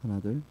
하나, 둘.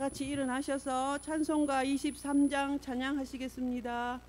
같이 일어나셔서 찬송가 23장 찬양하시겠습니다.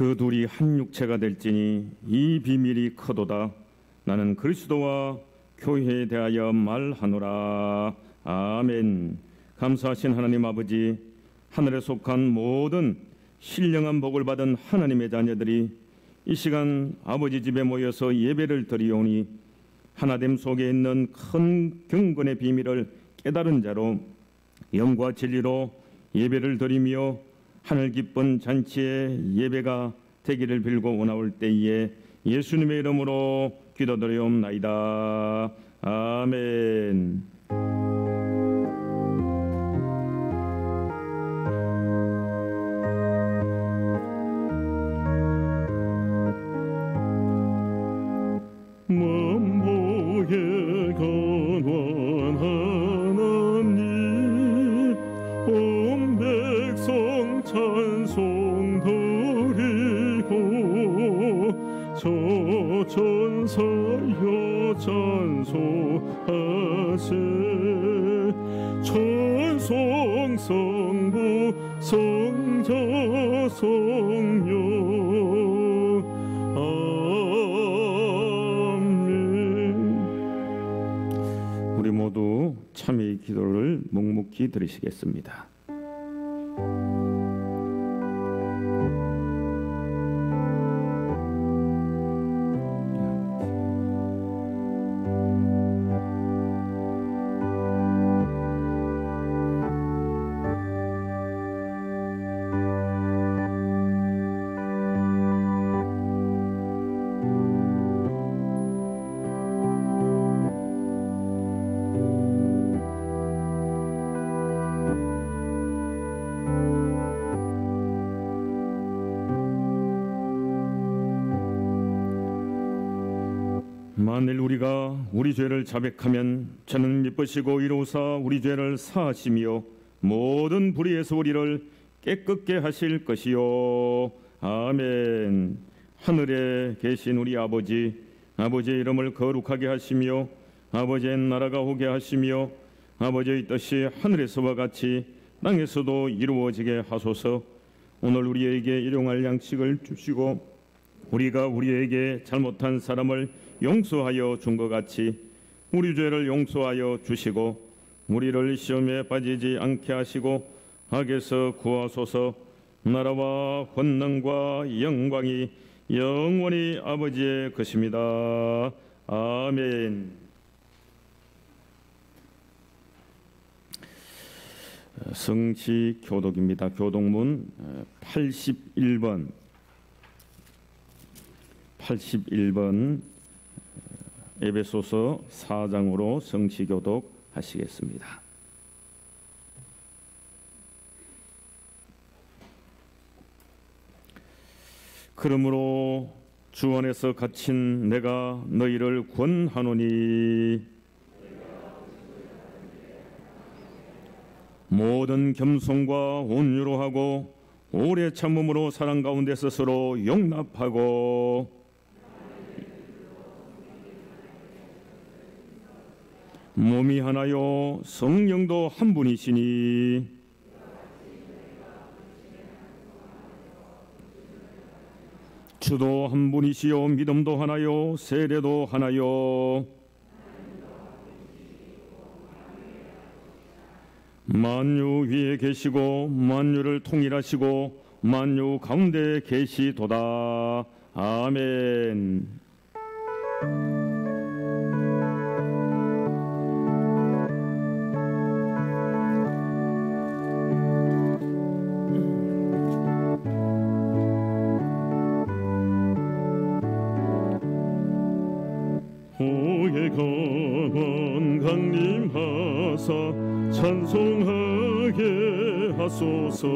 그 둘이 한 육체가 될지니 이 비밀이 크도다. 나는 그리스도와 교회에 대하여 말하노라. 아멘. 감사하신 하나님 아버지, 하늘에 속한 모든 신령한 복을 받은 하나님의 자녀들이 이 시간 아버지 집에 모여서 예배를 드리오니 하나됨 속에 있는 큰 경건의 비밀을 깨달은 자로 영과 진리로 예배를 드리며 하늘 기쁜 잔치의 예배가 되기를 빌고 오나올 때에 예수님의 이름으로 기도드리옵나이다. 아멘. 만복의 건원 하나님, 온 백성 찬송 드리고 저 천사여 찬송하세. 천송 성부 성자 성령 아멘. 우리 모두 참회의 기도를 묵묵히 드리시겠습니다. 만일 우리가 우리 죄를 자백하면 저는 미쁘시고 이로사 우리 죄를 사하시며 모든 불의에서 우리를 깨끗게 하실 것이요. 아멘. 하늘에 계신 우리 아버지, 아버지의 이름을 거룩하게 하시며 아버지의 나라가 오게 하시며 아버지의 뜻이 하늘에서와 같이 땅에서도 이루어지게 하소서. 오늘 우리에게 일용할 양식을 주시고 우리가 우리에게 잘못한 사람을 용서하여 준 것 같이 우리 죄를 용서하여 주시고 우리를 시험에 빠지지 않게 하시고 악에서 구하소서. 나라와 권능과 영광이 영원히 아버지의 것입니다. 아멘. 성시 교독입니다. 교독문 81번 에베소서 4장으로 성시 교독 하시겠습니다. 그러므로 주 안에서 갇힌 내가 너희를 권하노니 모든 겸손과 온유로 하고 오래 참음으로 사랑 가운데서 서로 용납하고 몸이 하나요 성령도 한 분이시니 주도 한 분이시요 믿음도 하나요 세례도 하나요 만유 위에 계시고 만유를 통일하시고 만유 가운데 계시도다. 아멘. 호의 강원 강림하사 찬송하게 하소서.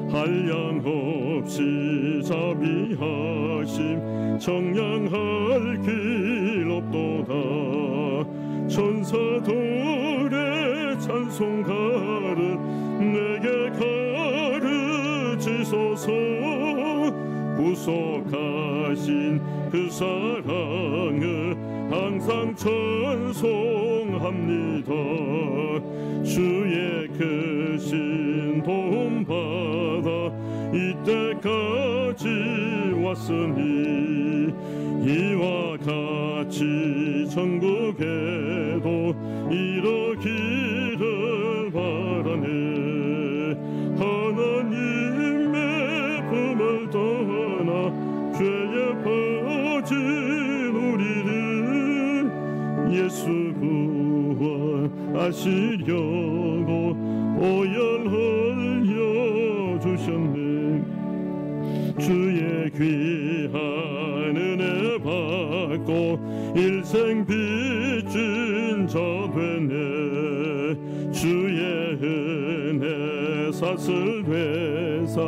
한량 없이 자비하심 청량할 길 없도다. 천사들의 찬송가를 내게 가르치소서. 구속하신 그 사랑을 항상 찬송합니다. 주의 크신 도움받아 이때까지 왔으니 이와 같이 천국에도 이르기를 바라네. 하나님의 품을 떠나 죄에 빠진 우리를 예수 구원하시려고 보혈 흘려 주셨네. 주의 귀한 은혜 받고 일생 빚진 자 되네. 주의 은혜 사슬 되사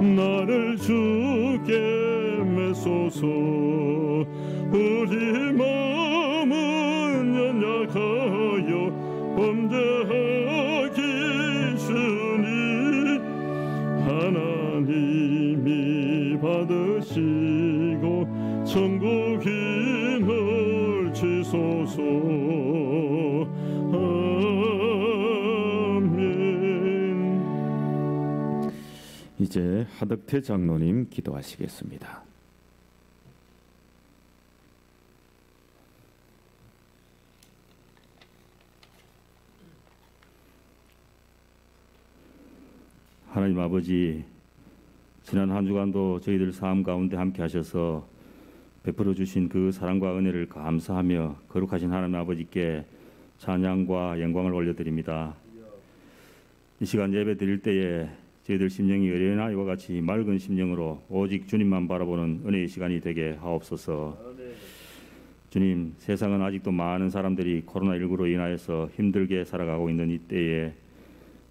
나를 주께 메소서. 우리 마음은 연약하여 범죄하기 쉬우니 하나님이 받으시고 천국인을 치소서. 아멘. 이제 하덕태 장로님 기도하시겠습니다. 하나님 아버지, 지난 한 주간도 저희들 삶 가운데 함께 하셔서 베풀어 주신 그 사랑과 은혜를 감사하며 거룩하신 하나님 아버지께 찬양과 영광을 올려드립니다. 이 시간 예배 드릴 때에 저희들 심령이 어린아 이와 같이 맑은 심령으로 오직 주님만 바라보는 은혜의 시간이 되게 하옵소서. 주님, 세상은 아직도 많은 사람들이 코로나19로 인하여서 힘들게 살아가고 있는 이때에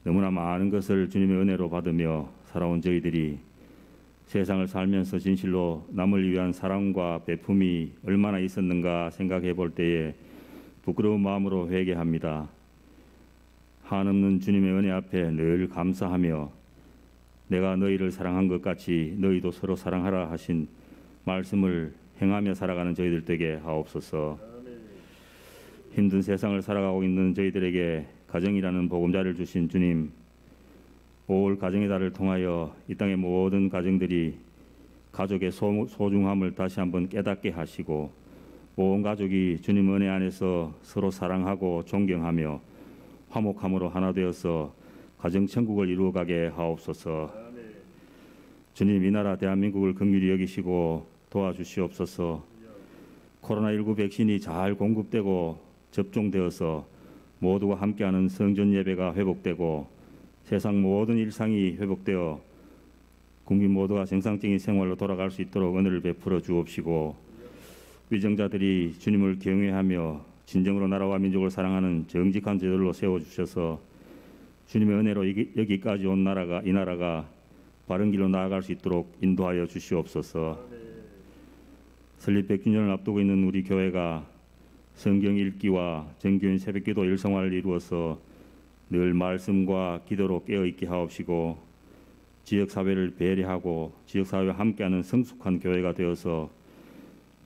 너무나 많은 것을 주님의 은혜로 받으며 살아온 저희들이 세상을 살면서 진실로 남을 위한 사랑과 베품이 얼마나 있었는가 생각해 볼 때에 부끄러운 마음으로 회개합니다. 한없는 주님의 은혜 앞에 늘 감사하며 내가 너희를 사랑한 것 같이 너희도 서로 사랑하라 하신 말씀을 행하며 살아가는 저희들 되게 하옵소서. 힘든 세상을 살아가고 있는 저희들에게 가정이라는 보금자를 주신 주님, 올 가정의 달을 통하여 이 땅의 모든 가정들이 가족의 소중함을 다시 한번 깨닫게 하시고 온 가족이 주님 은혜 안에서 서로 사랑하고 존경하며 화목함으로 하나 되어서 가정 천국을 이루어가게 하옵소서. 주님, 이 나라 대한민국을 긍휼히 여기시고 도와주시옵소서. 코로나19 백신이 잘 공급되고 접종되어서 모두가 함께하는 성전 예배가 회복되고 세상 모든 일상이 회복되어 국민 모두가 정상적인 생활로 돌아갈 수 있도록 은혜를 베풀어 주옵시고, 위정자들이 주님을 경외하며 진정으로 나라와 민족을 사랑하는 정직한 제들로 세워주셔서 주님의 은혜로 여기까지 온 이 나라가 바른 길로 나아갈 수 있도록 인도하여 주시옵소서. 설립 100주년을 앞두고 있는 우리 교회가 성경 읽기와 정교인 새벽기도 일성화를 이루어서 늘 말씀과 기도로 깨어있게 하옵시고, 지역사회를 배려하고 지역사회와 함께하는 성숙한 교회가 되어서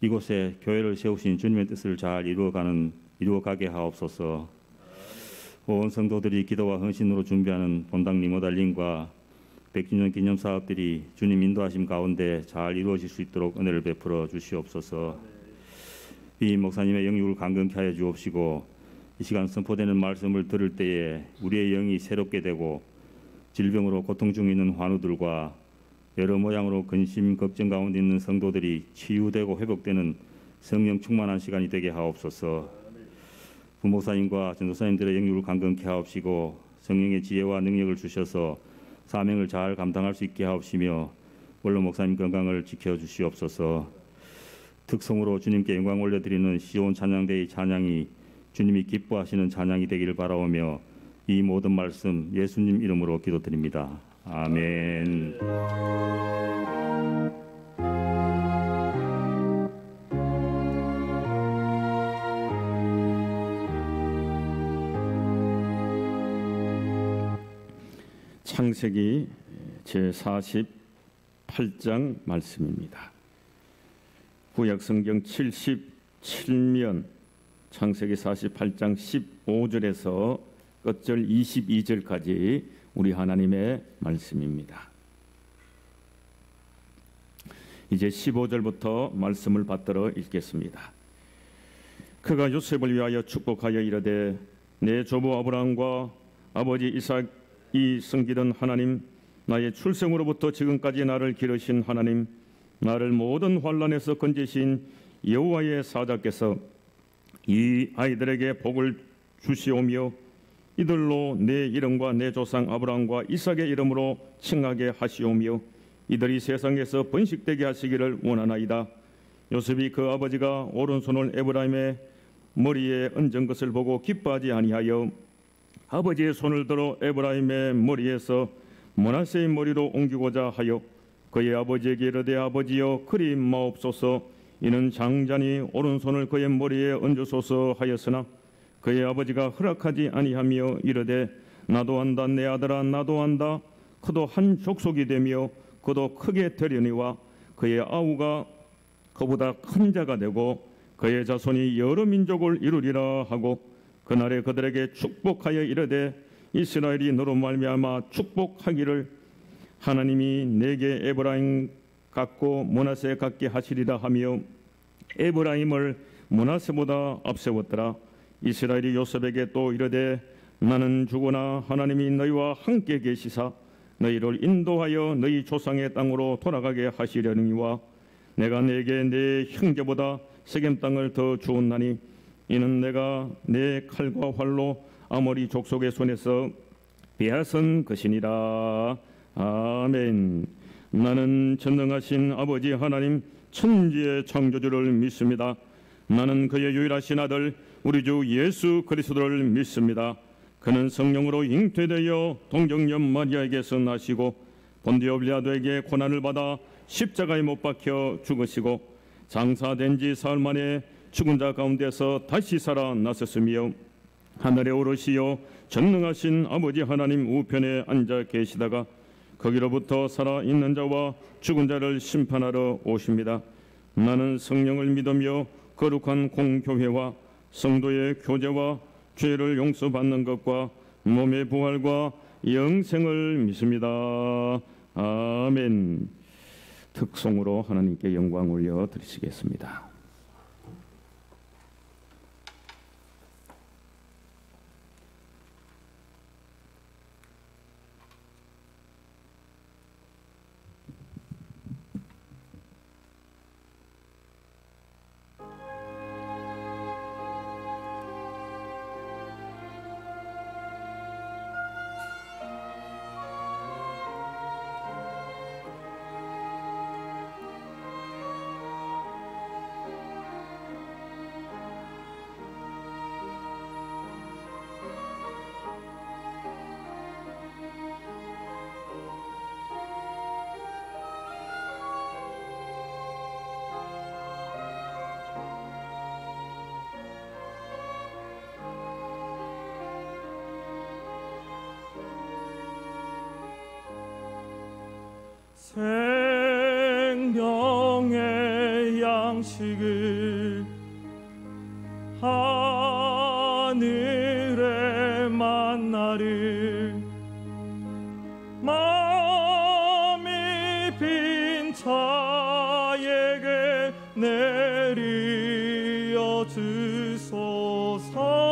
이곳에 교회를 세우신 주님의 뜻을 잘 이루어가게 하옵소서. 온 성도들이 기도와 헌신으로 준비하는 본당 리모델링과 100주년 기념 사업들이 주님 인도하심 가운데 잘 이루어질 수 있도록 은혜를 베풀어 주시옵소서. 이 목사님의 영육을 강건케 하여 주옵시고, 이 시간 선포되는 말씀을 들을 때에 우리의 영이 새롭게 되고 질병으로 고통 중에 있는 환우들과 여러 모양으로 근심 걱정 가운데 있는 성도들이 치유되고 회복되는 성령 충만한 시간이 되게 하옵소서. 부목사님과 전도사님들의 영육을 강건케 하옵시고, 성령의 지혜와 능력을 주셔서 사명을 잘 감당할 수 있게 하옵시며, 원로 목사님 건강을 지켜주시옵소서. 특성으로 주님께 영광 올려드리는 시온 찬양대의 찬양이 주님이 기뻐하시는 찬양이 되기를 바라오며, 이 모든 말씀 예수님 이름으로 기도드립니다. 아멘. 창세기 제48장 말씀입니다. 구약성경 77면 창세기 48장 15절에서 끝절 22절까지 우리 하나님의 말씀입니다. 이제 15절부터 말씀을 받들어 읽겠습니다. 그가 요셉을 위하여 축복하여 이르되, 내 조부 아브라함과 아버지 이삭이 섬기던 하나님, 나의 출생으로부터 지금까지 나를 기르신 하나님, 나를 모든 환난에서 건지신 여호와의 사자께서 이 아이들에게 복을 주시오며 이들로 내 이름과 내 조상 아브라함과 이삭의 이름으로 칭하게 하시오며 이들이 세상에서 번식되게 하시기를 원하나이다. 요셉이 그 아버지가 오른손을 에브라임의 머리에 얹은 것을 보고 기뻐하지 아니하여 아버지의 손을 들어 에브라임의 머리에서 므낫세의 머리로 옮기고자 하여 그의 아버지에게 이르되, 아버지여 그리 마옵소서. 이는 장자니 오른손을 그의 머리에 얹으소서 하였으나 그의 아버지가 허락하지 아니하며 이르되, 나도 안다 내 아들아, 나도 안다. 그도 한 족속이 되며 그도 크게 되려니와 그의 아우가 그보다 큰 자가 되고 그의 자손이 여러 민족을 이루리라 하고, 그날에 그들에게 축복하여 이르되, 이스라엘이 너로 말미암아 축복하기를 하나님이 내게 에브라임 같고 므낫세 같게 하시리라 하며 에브라임을 므낫세보다 앞세웠더라. 이스라엘이 요셉에게 또 이르되, 나는 죽으나 하나님이 너희와 함께 계시사 너희를 인도하여 너희 조상의 땅으로 돌아가게 하시려니와 내가 내게 내 형제보다 세겜 땅을 더 주었나니 이는 내가 내 칼과 활로 아모리 족속의 손에서 빼앗은 것이니라. 아멘. 나는 전능하신 아버지 하나님 천지의 창조주를 믿습니다. 나는 그의 유일하신 아들 우리 주 예수 그리스도를 믿습니다. 그는 성령으로 잉태되어 동정녀 마리아에게서 나시고 본디오 빌라도에게 고난을 받아 십자가에 못 박혀 죽으시고 장사된 지 사흘 만에 죽은 자 가운데서 다시 살아나셨으며 하늘에 오르시어 전능하신 아버지 하나님 우편에 앉아 계시다가 거기로부터 살아있는 자와 죽은 자를 심판하러 오십니다. 나는 성령을 믿으며 거룩한 공교회와 성도의 교제와 죄를 용서받는 것과 몸의 부활과 영생을 믿습니다. 아멘. 특송으로 하나님께 영광 올려 드리시겠습니다. 생명의 양식을 하늘의 만나를 마음이 빈 자에게 내리어 주소서.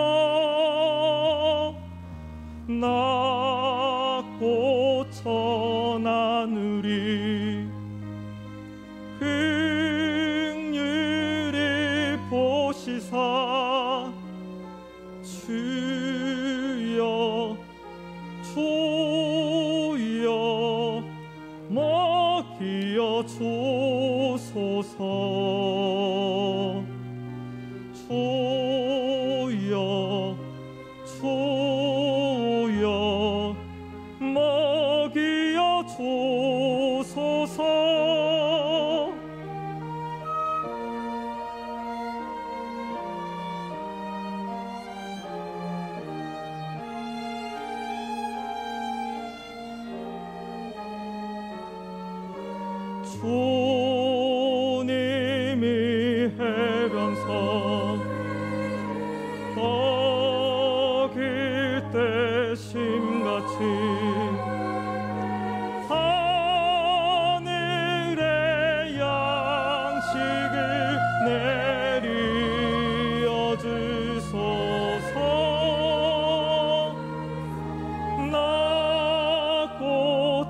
낮고 천한 우리 긍휼히 보시사 주여 주여 먹이어 주소서. 주여 주여 먹이어 주소서. 주님이 해변서 떠길 때 심같이 하늘의 양식을 내리어 주소서. 낮고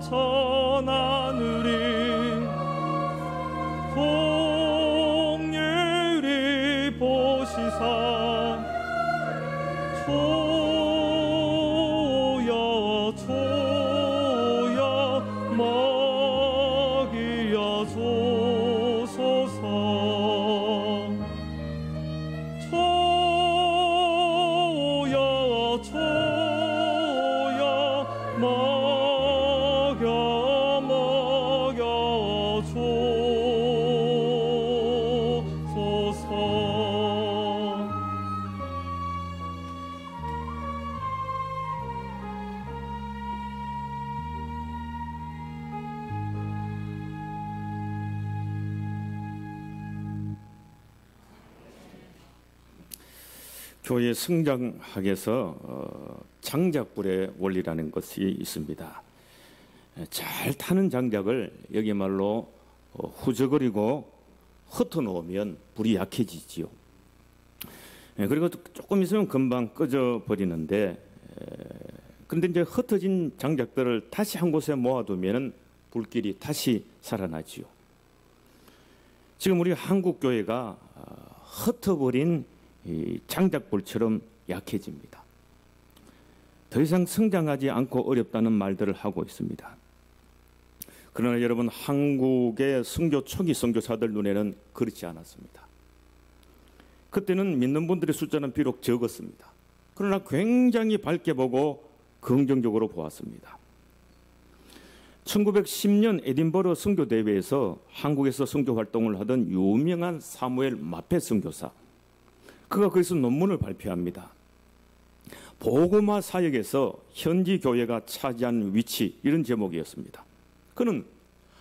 천한 우리 긍휼히 보시사 주여 주여 먹이어 주소서. 주여 주여 먹여 주소서. 교회 성장학에서 장작불의 원리라는 것이 있습니다. 잘 타는 장작을 여기 말로 후저거리고 흩어놓으면 불이 약해지지요. 그리고 조금 있으면 금방 꺼져 버리는데, 그런데 이제 흩어진 장작들을 다시 한 곳에 모아두면 불길이 다시 살아나지요. 지금 우리 한국 교회가 흩어버린 이 장작불처럼 약해집니다. 더 이상 성장하지 않고 어렵다는 말들을 하고 있습니다. 그러나 여러분, 한국의 선교 초기 선교사들 눈에는 그렇지 않았습니다. 그때는 믿는 분들의 숫자는 비록 적었습니다. 그러나 굉장히 밝게 보고 긍정적으로 보았습니다. 1910년 에딘버러 선교대회에서 한국에서 선교 활동을 하던 유명한 사무엘 마페 선교사, 그가 거기서 논문을 발표합니다. 복음화 사역에서 현지 교회가 차지한 위치, 이런 제목이었습니다. 그는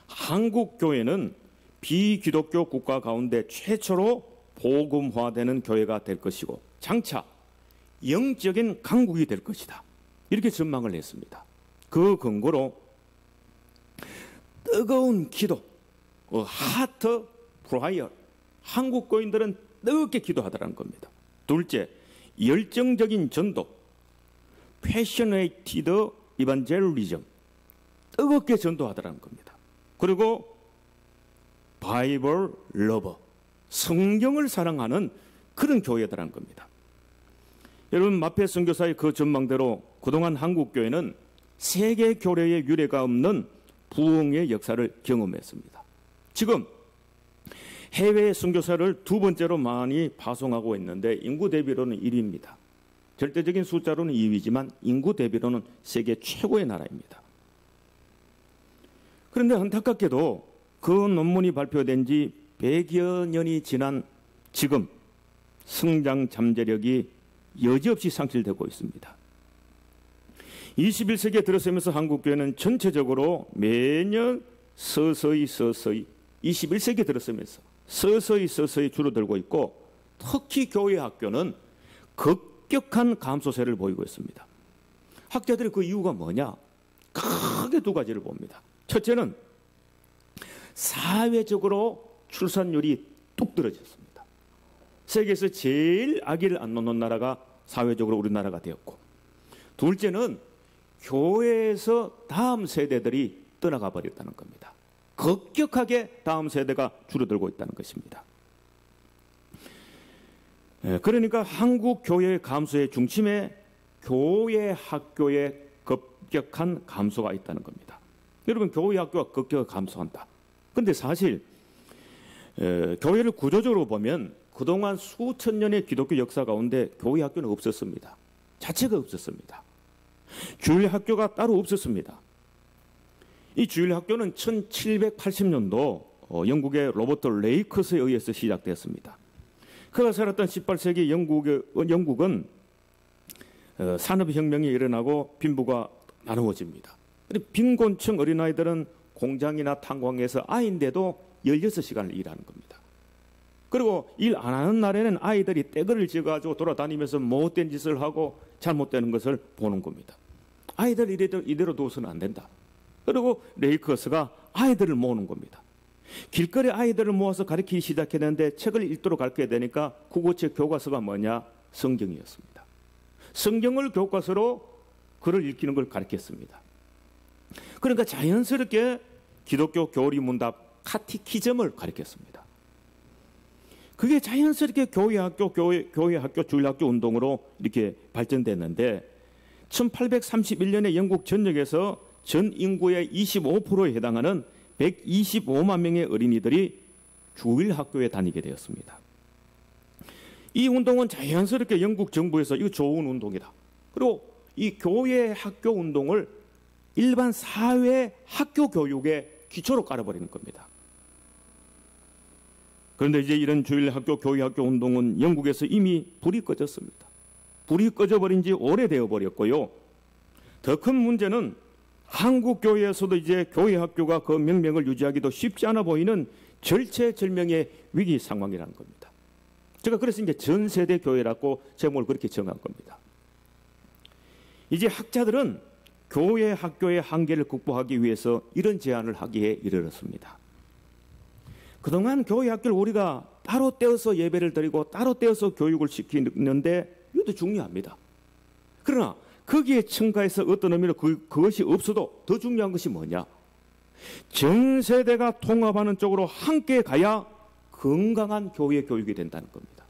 한국 교회는 비기독교 국가 가운데 최초로 복음화되는 교회가 될 것이고 장차 영적인 강국이 될 것이다, 이렇게 전망을 했습니다. 그 근거로 뜨거운 기도, 하트 프라이어, 한국 교인들은 뜨겁게 기도하더라는 겁니다. 둘째, 열정적인 전도, 패셔네이티드 이반젤리즘, 뜨겁게 전도하더라는 겁니다. 그리고 바이블 러버, 성경을 사랑하는 그런 교회더라는 겁니다. 여러분, 마페 선교사의 그 전망대로 그동안 한국 교회는 세계 교회의 유례가 없는 부흥의 역사를 경험했습니다. 지금 해외 선교사를 두 번째로 많이 파송하고 있는데 인구 대비로는 1위입니다. 절대적인 숫자로는 2위지만 인구 대비로는 세계 최고의 나라입니다. 그런데 안타깝게도 그 논문이 발표된 지 100여 년이 지난 지금 성장 잠재력이 여지없이 상실되고 있습니다. 21세기에 들어서면서 한국교회는 전체적으로 매년 서서히 21세기 들어서면서 서서히 줄어들고 있고, 특히 교회 학교는 급격한 감소세를 보이고 있습니다. 학자들이 그 이유가 뭐냐? 크게 두 가지를 봅니다. 첫째는 사회적으로 출산율이 뚝 떨어졌습니다. 세계에서 제일 아기를 안 낳는 나라가 사회적으로 우리나라가 되었고, 둘째는 교회에서 다음 세대들이 떠나가 버렸다는 겁니다. 급격하게 다음 세대가 줄어들고 있다는 것입니다. 그러니까 한국 교회의 감소의 중심에 교회 학교의 급격한 감소가 있다는 겁니다. 여러분, 교회 학교가 급격하게 감소한다. 그런데 사실 교회를 구조적으로 보면 그동안 수천 년의 기독교 역사 가운데 교회 학교는 없었습니다. 자체가 없었습니다. 주일 학교가 따로 없었습니다. 이 주일 학교는 1780년도 영국의 로버트 레이커스에 의해서 시작되었습니다. 그가 살았던 18세기 영국은 산업혁명이 일어나고 빈부가 나누어집니다. 빈곤층 어린아이들은 공장이나 탄광에서 아이인데도 16시간을 일하는 겁니다. 그리고 일 안 하는 날에는 아이들이 떼거를 지어가지고 돌아다니면서 못된 짓을 하고 잘못되는 것을 보는 겁니다. 아이들 이대로 둬서는 안 된다. 그리고 레이커스가 아이들을 모으는 겁니다. 길거리 아이들을 모아서 가르치기 시작했는데 책을 읽도록 가르쳐야 되니까 국어책 교과서가 뭐냐? 성경이었습니다. 성경을 교과서로 글을 읽히는 걸 가르쳤습니다. 그러니까 자연스럽게 기독교 교리문답 카티키즘을 가르쳤습니다. 그게 자연스럽게 교회학교, 주일학교 운동으로 이렇게 발전됐는데 1831년에 영국 전역에서 전 인구의 25%에 해당하는 125만 명의 어린이들이 주일학교에 다니게 되었습니다. 이 운동은 자연스럽게 영국 정부에서 이거 좋은 운동이다. 그리고 이 교회 학교 운동을 일반 사회 학교 교육의 기초로 깔아버리는 겁니다. 그런데 이제 이런 주일학교, 교회학교 운동은 영국에서 이미 불이 꺼졌습니다. 불이 꺼져버린 지 오래되어 버렸고요. 더 큰 문제는 한국 교회에서도 이제 교회학교가 그 명명을 유지하기도 쉽지 않아 보이는 절체절명의 위기 상황이라는 겁니다. 제가 그래서 이제 전세대 교회라고 제목을 그렇게 정한 겁니다. 이제 학자들은 교회 학교의 한계를 극복하기 위해서 이런 제안을 하기에 이르렀습니다. 그동안 교회 학교를 우리가 따로 떼어서 예배를 드리고 따로 떼어서 교육을 시키는데 이것도 중요합니다. 그러나 거기에 첨가해서 어떤 의미로 그것이 없어도 더 중요한 것이 뭐냐? 전 세대가 통합하는 쪽으로 함께 가야 건강한 교회 교육이 된다는 겁니다.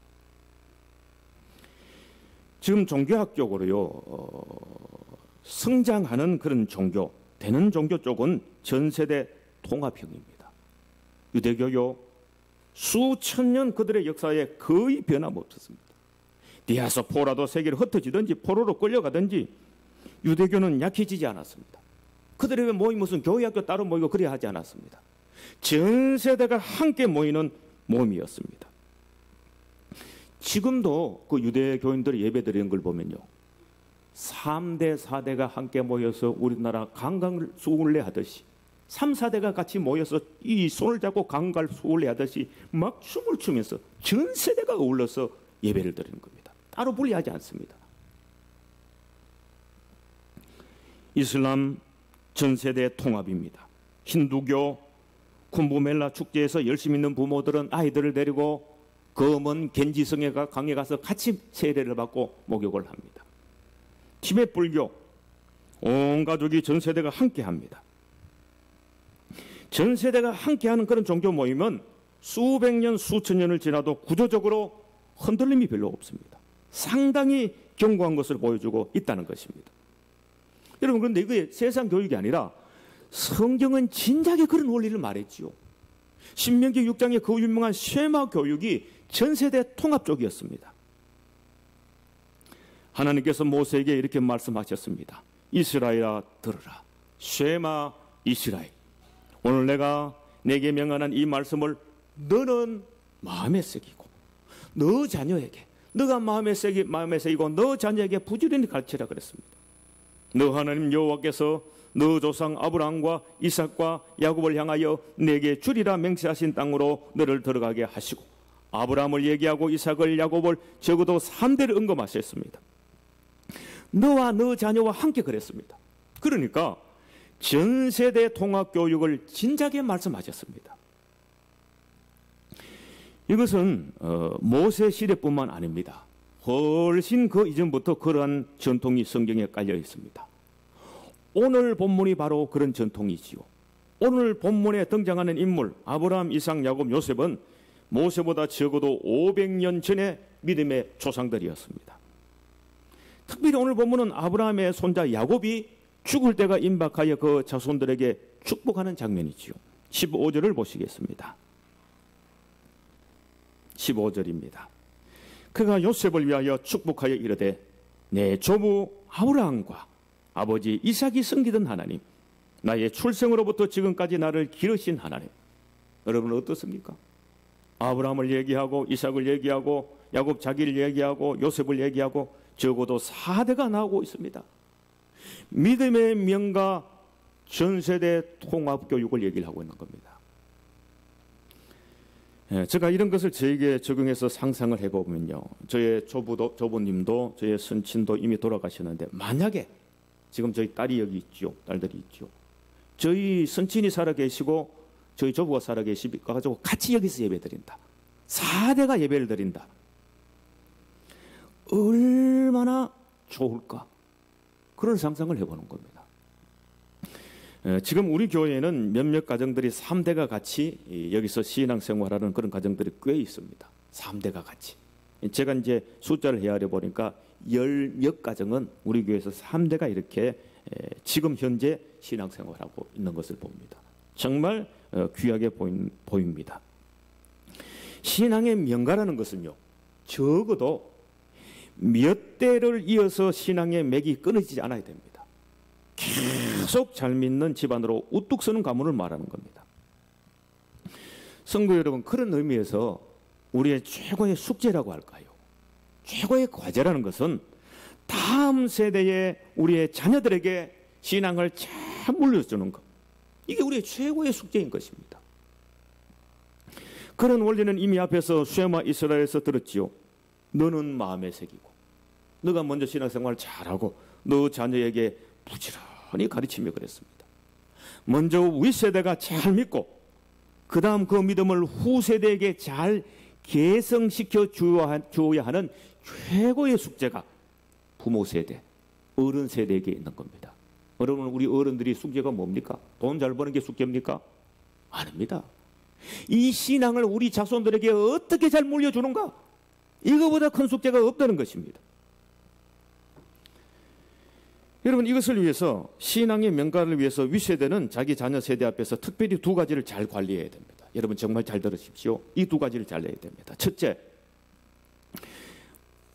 지금 종교학적으로요, 성장하는 그런 종교, 되는 종교 쪽은 전 세대 통합형입니다. 유대교요, 수천 년 그들의 역사에 거의 변함없었습니다. 디아스포라도 세계로 흩어지든지 포로로 끌려가든지 유대교는 약해지지 않았습니다. 그들의 모임 무슨 교회학교 따로 모이고 그래야 하지 않았습니다. 전 세대가 함께 모이는 모임이었습니다. 지금도 그 유대교인들이 예배드리는 걸 보면요, 3대, 4대가 함께 모여서 우리나라 강강술래 하듯이 3, 4대가 같이 모여서 이 손을 잡고 강강술래 하듯이 막 춤을 추면서 전 세대가 어울러서 예배를 드리는 겁니다. 따로 분리하지 않습니다. 이슬람 전 세대 통합입니다. 힌두교 쿰부멜라 축제에서 열심히 있는 부모들은 아이들을 데리고 검은 겐지성에 강에 가서 같이 세례를 받고 목욕을 합니다. 티베트 불교 온 가족이 전 세대가 함께합니다. 전 세대가 함께하는 그런 종교 모임은 수백 년, 수천 년을 지나도 구조적으로 흔들림이 별로 없습니다. 상당히 견고한 것을 보여주고 있다는 것입니다. 여러분, 그런데 이게 세상 교육이 아니라 성경은 진작에 그런 원리를 말했지요. 신명기 6장의 그 유명한 쉐마 교육이 전 세대 통합 쪽이었습니다. 하나님께서 모세에게 이렇게 말씀하셨습니다. 이스라엘아 들으라. 쉐마 이스라엘. 오늘 내가 내게 명하는 이 말씀을 너는 마음에 새기고 너 자녀에게, 너가 마음에 새기고 너 자녀에게 부지런히 가르치라 그랬습니다. 너 하나님 여호와께서 너 조상 아브라함과 이삭과 야곱을 향하여 내게 주리라 맹세하신 땅으로 너를 들어가게 하시고 아브라함을 얘기하고 이삭을 야곱을 적어도 3대를 언급하셨습니다. 너와 너 자녀와 함께 그랬습니다. 그러니까 전 세대 통합 교육을 진작에 말씀하셨습니다. 이것은 모세 시대뿐만 아닙니다. 훨씬 그 이전부터 그러한 전통이 성경에 깔려 있습니다. 오늘 본문이 바로 그런 전통이지요. 오늘 본문에 등장하는 인물 아브라함, 이삭, 야곱, 요셉은 모세보다 적어도 500년 전의 믿음의 조상들이었습니다. 특별히 오늘 본문은 아브라함의 손자 야곱이 죽을 때가 임박하여 그 자손들에게 축복하는 장면이지요. 15절을 보시겠습니다. 15절입니다. 그가 요셉을 위하여 축복하여 이르되 내 조부 아브라함과 아버지 이삭이 섬기던 하나님, 나의 출생으로부터 지금까지 나를 기르신 하나님. 여러분 어떻습니까? 아브라함을 얘기하고 이삭을 얘기하고 야곱 자기를 얘기하고 요셉을 얘기하고 적어도 4대가 나오고 있습니다. 믿음의 명가 전세대 통합교육을 얘기를 하고 있는 겁니다. 제가 이런 것을 저에게 적용해서 상상을 해보면요, 저의 조부님도 저의 선친도 이미 돌아가셨는데 만약에 지금 저희 딸이 여기 있죠, 딸들이 있죠, 저희 선친이 살아계시고 저희 조부가 살아계시고 같이 여기서 예배드린다, 4대가 예배를 드린다, 얼마나 좋을까, 그런 상상을 해보는 겁니다. 지금 우리 교회에는 몇몇 가정들이 3대가 같이 여기서 신앙생활하는 그런 가정들이 꽤 있습니다. 3대가 같이. 제가 이제 숫자를 헤아려 보니까 10몇 가정은 우리 교회에서 3대가 이렇게 지금 현재 신앙생활하고 있는 것을 봅니다. 정말 귀하게 보입니다. 신앙의 명가라는 것은요, 적어도 몇 대를 이어서 신앙의 맥이 끊어지지 않아야 됩니다. 계속 잘 믿는 집안으로 우뚝 서는 가문을 말하는 겁니다. 성도 여러분, 그런 의미에서 우리의 최고의 숙제라고 할까요? 최고의 과제라는 것은 다음 세대의 우리의 자녀들에게 신앙을 잘 물려주는 것. 이게 우리의 최고의 숙제인 것입니다. 그런 원리는 이미 앞에서 쉐마 이스라엘에서 들었지요. 너는 마음에 새기고, 너가 먼저 신앙생활을 잘하고 너 자녀에게 부지런히 가르치며 그랬습니다. 먼저 윗세대가 잘 믿고 그 다음 그 믿음을 후세대에게 잘 계승시켜 주어야 하는 최고의 숙제가 부모 세대, 어른 세대에게 있는 겁니다. 여러분, 우리 어른들이 숙제가 뭡니까? 돈 잘 버는 게 숙제입니까? 아닙니다. 이 신앙을 우리 자손들에게 어떻게 잘 물려주는가? 이거보다 큰 숙제가 없다는 것입니다. 여러분, 이것을 위해서, 신앙의 명가를 위해서 윗세대는 자기 자녀 세대 앞에서 특별히 2가지를 잘 관리해야 됩니다. 여러분 정말 잘 들으십시오. 이 2가지를 잘 해야 됩니다. 첫째,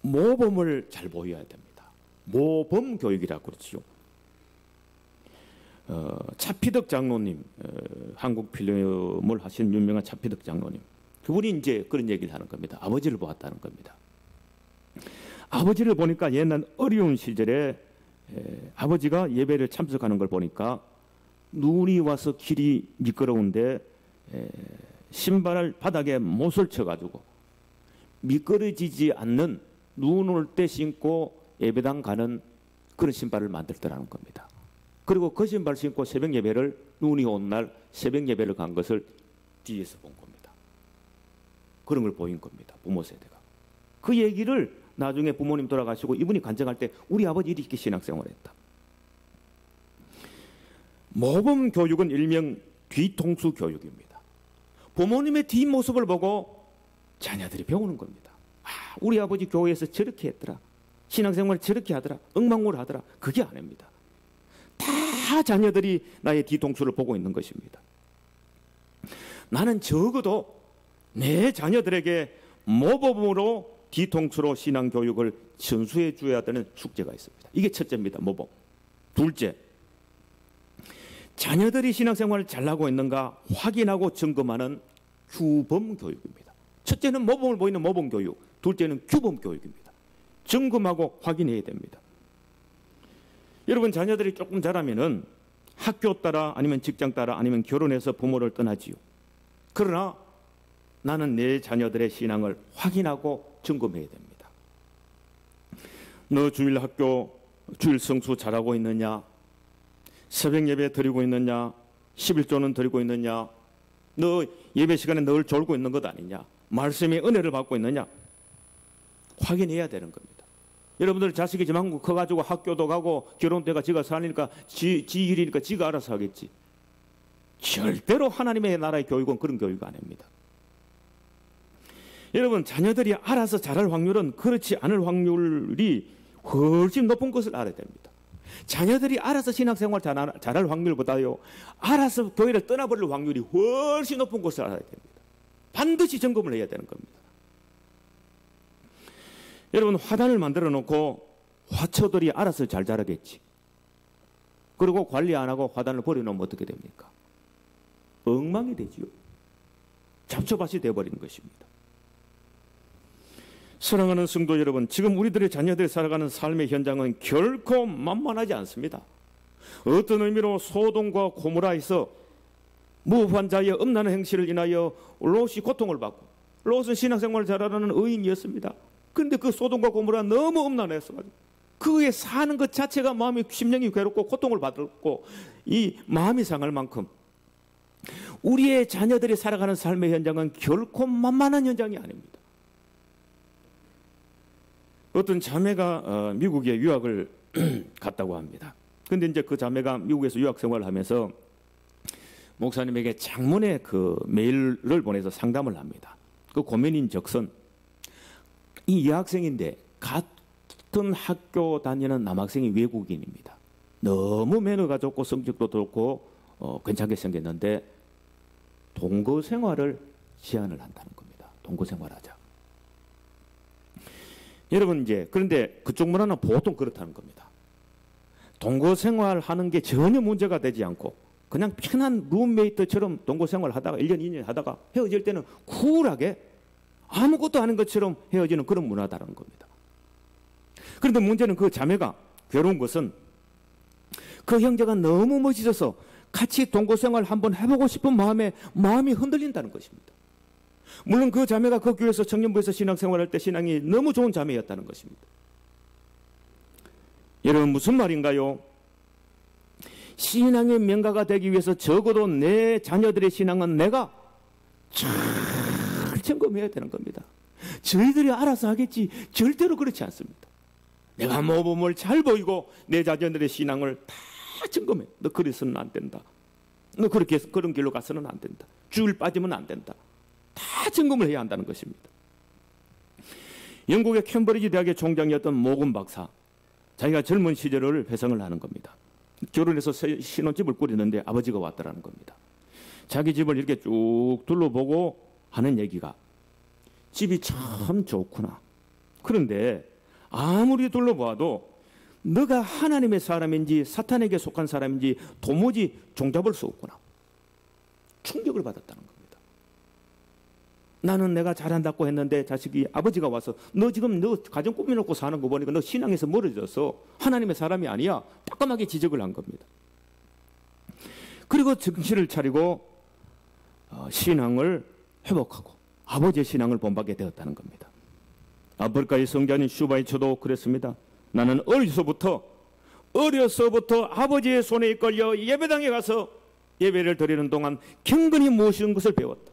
모범을 잘 보여야 됩니다. 모범 교육이라고 그러죠. 차피덕 장로님, 한국 필름을 하신 유명한 차피덕 장로님, 그분이 이제 그런 얘기를 하는 겁니다. 아버지를 보았다는 겁니다. 아버지를 보니까 옛날 어려운 시절에 아버지가 예배를 참석하는 걸 보니까 눈이 와서 길이 미끄러운데 신발을 바닥에 못을 쳐가지고 미끄러지지 않는 눈 올 때 신고 예배당 가는 그런 신발을 만들더라는 겁니다. 그리고 그 신발 신고 새벽 예배를, 눈이 온 날 새벽 예배를 간 것을 뒤에서 본 겁니다. 그런 걸 보인 겁니다. 부모 세대가. 그 얘기를 나중에 부모님 돌아가시고 이분이 간증할 때 우리 아버지 이렇게 신앙생활을 했다. 모범 교육은 일명 뒤통수 교육입니다. 부모님의 뒷모습을 보고 자녀들이 배우는 겁니다. 아, 우리 아버지 교회에서 저렇게 했더라, 신앙생활을 저렇게 하더라, 엉망으로 하더라. 그게 아닙니다. 다 자녀들이 나의 뒤통수를 보고 있는 것입니다. 나는 적어도 내 자녀들에게 모범으로 뒤통수로 신앙교육을 전수해 줘야 되는 숙제가 있습니다. 이게 첫째입니다. 모범. 둘째, 자녀들이 신앙생활을 잘하고 있는가 확인하고 점검하는 규범교육입니다. 첫째는 모범을 보이는 모범교육, 둘째는 규범교육입니다. 점검하고 확인해야 됩니다. 여러분, 자녀들이 조금 자라면은 학교 따라 아니면 직장 따라 아니면 결혼해서 부모를 떠나지요. 그러나 나는 내 자녀들의 신앙을 확인하고 점검해야 됩니다. 너 주일 학교, 주일 성수 잘하고 있느냐? 새벽 예배 드리고 있느냐? 11조는 드리고 있느냐? 너 예배 시간에 늘 졸고 있는 것 아니냐? 말씀의 은혜를 받고 있느냐? 확인해야 되는 겁니다. 여러분들 자식이 지만큼 커가지고 학교도 가고 결혼때가 지가 사니까 지 일이니까 지가 알아서 하겠지. 절대로 하나님의 나라의 교육은 그런 교육 아닙니다. 여러분, 자녀들이 알아서 잘할 확률은 그렇지 않을 확률이 훨씬 높은 것을 알아야 됩니다. 자녀들이 알아서 신앙생활 잘할 확률보다요, 알아서 교회를 떠나버릴 확률이 훨씬 높은 것을 알아야 됩니다. 반드시 점검을 해야 되는 겁니다. 여러분, 화단을 만들어 놓고 화초들이 알아서 잘 자라겠지. 그리고 관리 안 하고 화단을 버려놓으면 어떻게 됩니까? 엉망이 되지요. 잡초밭이 되어버리는 것입니다. 사랑하는 성도 여러분, 지금 우리들의 자녀들이 살아가는 삶의 현장은 결코 만만하지 않습니다. 어떤 의미로 소돔과 고모라에서 무환자의 음란한 행실을 인하여 롯이 고통을 받고, 롯은 신앙생활을 잘하는 의인이었습니다. 그런데 그 소돔과 고모라 너무 음란했어가지고 그에 사는 것 자체가 마음이 심령이 괴롭고 고통을 받았고 이 마음이 상할 만큼 우리의 자녀들이 살아가는 삶의 현장은 결코 만만한 현장이 아닙니다. 어떤 자매가 미국에 유학을 갔다고 합니다. 그런데 이제 그 자매가 미국에서 유학 생활을 하면서 목사님에게 장문의 그 메일을 보내서 상담을 합니다. 그 고민인 적선, 이 여학생인데 같은 학교 다니는 남학생이 외국인입니다. 너무 매너가 좋고 성격도 좋고 괜찮게 생겼는데 동거 생활을 제안을 한다는 겁니다. 동거 생활하자. 여러분, 이제 그런데 그쪽 문화는 보통 그렇다는 겁니다. 동거 생활하는 게 전혀 문제가 되지 않고 그냥 편한 룸메이트처럼 동거 생활을 하다가 1년, 2년 하다가 헤어질 때는 쿨하게 아무것도 아닌 것처럼 헤어지는 그런 문화다라는 겁니다. 그런데 문제는 그 자매가 괴로운 것은 그 형제가 너무 멋있어서 같이 동거 생활 한번 해보고 싶은 마음이 흔들린다는 것입니다. 물론 그 자매가 그 교회에서 청년부에서 신앙생활할 때 신앙이 너무 좋은 자매였다는 것입니다. 여러분, 무슨 말인가요? 신앙의 명가가 되기 위해서 적어도 내 자녀들의 신앙은 내가 잘 점검해야 되는 겁니다. 저희들이 알아서 하겠지 절대로 그렇지 않습니다. 내가 모범을 잘 보이고 내 자녀들의 신앙을 다 점검해. 너 그래서는 안 된다. 너 그렇게 그런 길로 가서는 안 된다. 주일 빠지면 안 된다. 다 점검을 해야 한다는 것입니다. 영국의 캠브리지 대학의 총장이었던 모건 박사, 자기가 젊은 시절을 회상을 하는 겁니다. 결혼해서 신혼집을 꾸리는데 아버지가 왔다라는 겁니다. 자기 집을 이렇게 쭉 둘러보고 하는 얘기가 집이 참 좋구나. 그런데 아무리 둘러봐도 너가 하나님의 사람인지 사탄에게 속한 사람인지 도무지 종잡을 수 없구나. 충격을 받았다는 겁니다. 나는 내가 잘한다고 했는데 자식이 아버지가 와서 너 지금 너 가정 꾸며놓고 사는 거 보니까 너 신앙에서 멀어져서 하나님의 사람이 아니야. 따끔하게 지적을 한 겁니다. 그리고 정신을 차리고 신앙을 회복하고 아버지의 신앙을 본받게 되었다는 겁니다. 아프리카의 성자인 슈바이처도 그랬습니다. 나는 어려서부터 아버지의 손에 이끌려 예배당에 가서 예배를 드리는 동안 경건이 무엇인 것을 배웠다.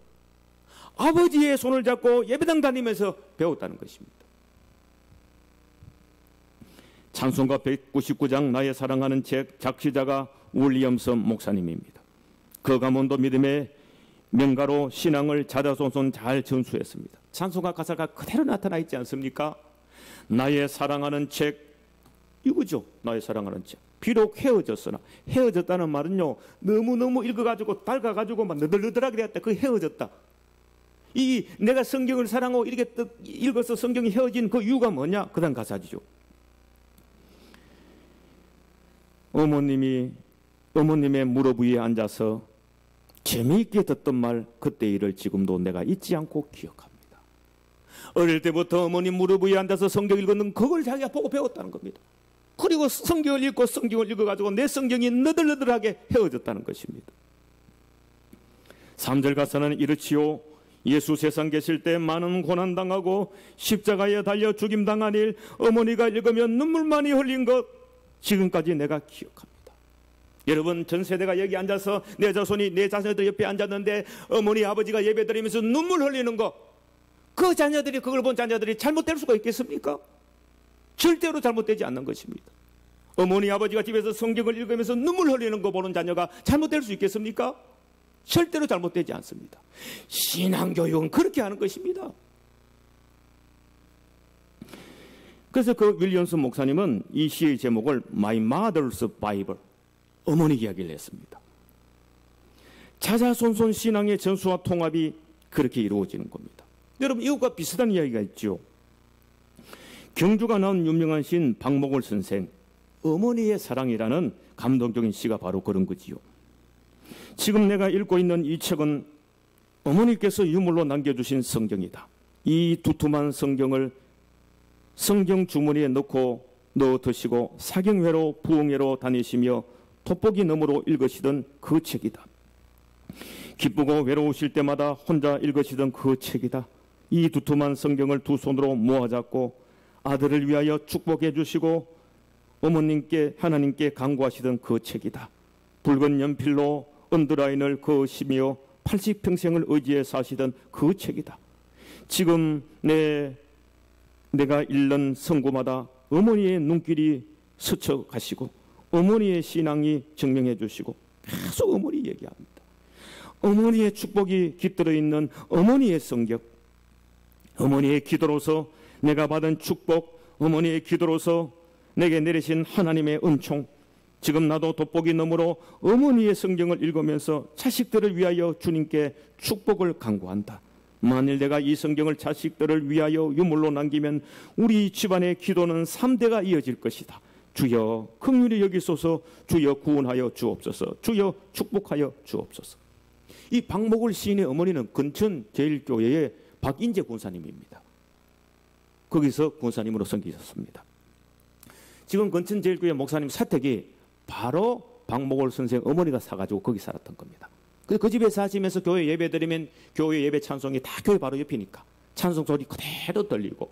아버지의 손을 잡고 예배당 다니면서 배웠다는 것입니다. 찬송가 199장 나의 사랑하는 책 작시자가 윌리엄슨 목사님입니다. 그 가문도 믿음의 명가로 신앙을 자자손손 잘 전수했습니다. 찬송가 가사가 그대로 나타나 있지 않습니까? 나의 사랑하는 책, 이거죠. 나의 사랑하는 책. 비록 헤어졌으나, 헤어졌다는 말은요, 너무너무 읽어가지고 달가가지고 막 너덜너덜하게 되었다. 그 헤어졌다. 이 내가 성경을 사랑하고 이렇게 읽어서 성경이 헤어진 그 이유가 뭐냐? 그 다음 가사지죠. 어머님의 무릎 위에 앉아서 재미있게 듣던 말, 그때 일을 지금도 내가 잊지 않고 기억합니다. 어릴 때부터 어머님 무릎 위에 앉아서 성경 읽었는 그걸 자기가 보고 배웠다는 겁니다. 그리고 성경을 읽고 성경을 읽어가지고 내 성경이 너덜너덜하게 헤어졌다는 것입니다. 3절 가서는 이르지요. 예수 세상 계실 때 많은 고난당하고 십자가에 달려 죽임당한 일, 어머니가 읽으면 눈물 많이 흘린 것 지금까지 내가 기억합니다. 여러분, 전 세대가 여기 앉아서 내 자손이 내 자녀들 옆에 앉았는데 어머니 아버지가 예배드리면서 눈물 흘리는 거, 그 자녀들이, 그걸 본 자녀들이 잘못될 수가 있겠습니까? 절대로 잘못되지 않는 것입니다. 어머니 아버지가 집에서 성경을 읽으면서 눈물 흘리는 거 보는 자녀가 잘못될 수 있겠습니까? 절대로 잘못되지 않습니다. 신앙교육은 그렇게 하는 것입니다. 그래서 그 윌리엄슨 목사님은 이 시의 제목을 My Mother's Bible, 어머니 이야기를 했습니다. 자자손손 신앙의 전수와 통합이 그렇게 이루어지는 겁니다. 여러분, 이것과 비슷한 이야기가 있죠. 경주가 나온 유명한 시인 박목월 선생, 어머니의 사랑이라는 감동적인 시가 바로 그런 거지요. 지금 내가 읽고 있는 이 책은 어머니께서 유물로 남겨주신 성경이다. 이 두툼한 성경을 성경 주머니에 넣고 넣어 드시고 사경회로 부흥회로 다니시며 돋보기 너머로 읽으시던 그 책이다. 기쁘고 외로우실 때마다 혼자 읽으시던 그 책이다. 이 두툼한 성경을 두 손으로 모아잡고 아들을 위하여 축복해 주시고 어머님께 하나님께 간구하시던 그 책이다. 붉은 연필로 언더라인을 그으시며 80평생을 의지해 사시던 그 책이다. 지금 내가 읽는 성구마다 어머니의 눈길이 스쳐가시고 어머니의 신앙이 증명해 주시고 계속 어머니 얘기합니다. 어머니의 축복이 깃들어 있는 어머니의 성경, 어머니의 기도로서 내가 받은 축복, 어머니의 기도로서 내게 내리신 하나님의 은총, 지금 나도 돋보기 너머로 어머니의 성경을 읽으면서 자식들을 위하여 주님께 축복을 간구한다. 만일 내가 이 성경을 자식들을 위하여 유물로 남기면 우리 집안의 기도는 3대가 이어질 것이다. 주여 긍휼히 여기소서, 주여 구원하여 주옵소서, 주여 축복하여 주옵소서. 이 박목월 시인의 어머니는 근천 제일교회의 박인재 권사님입니다. 거기서 권사님으로 섬기셨습니다. 지금 근천 제일교회 목사님 사택이 바로 박목월 선생 어머니가 사가지고 거기 살았던 겁니다. 그 집에 사시면서 교회 예배 드리면 교회 예배 찬송이 다 교회 바로 옆이니까 찬송 소리 그대로 들리고,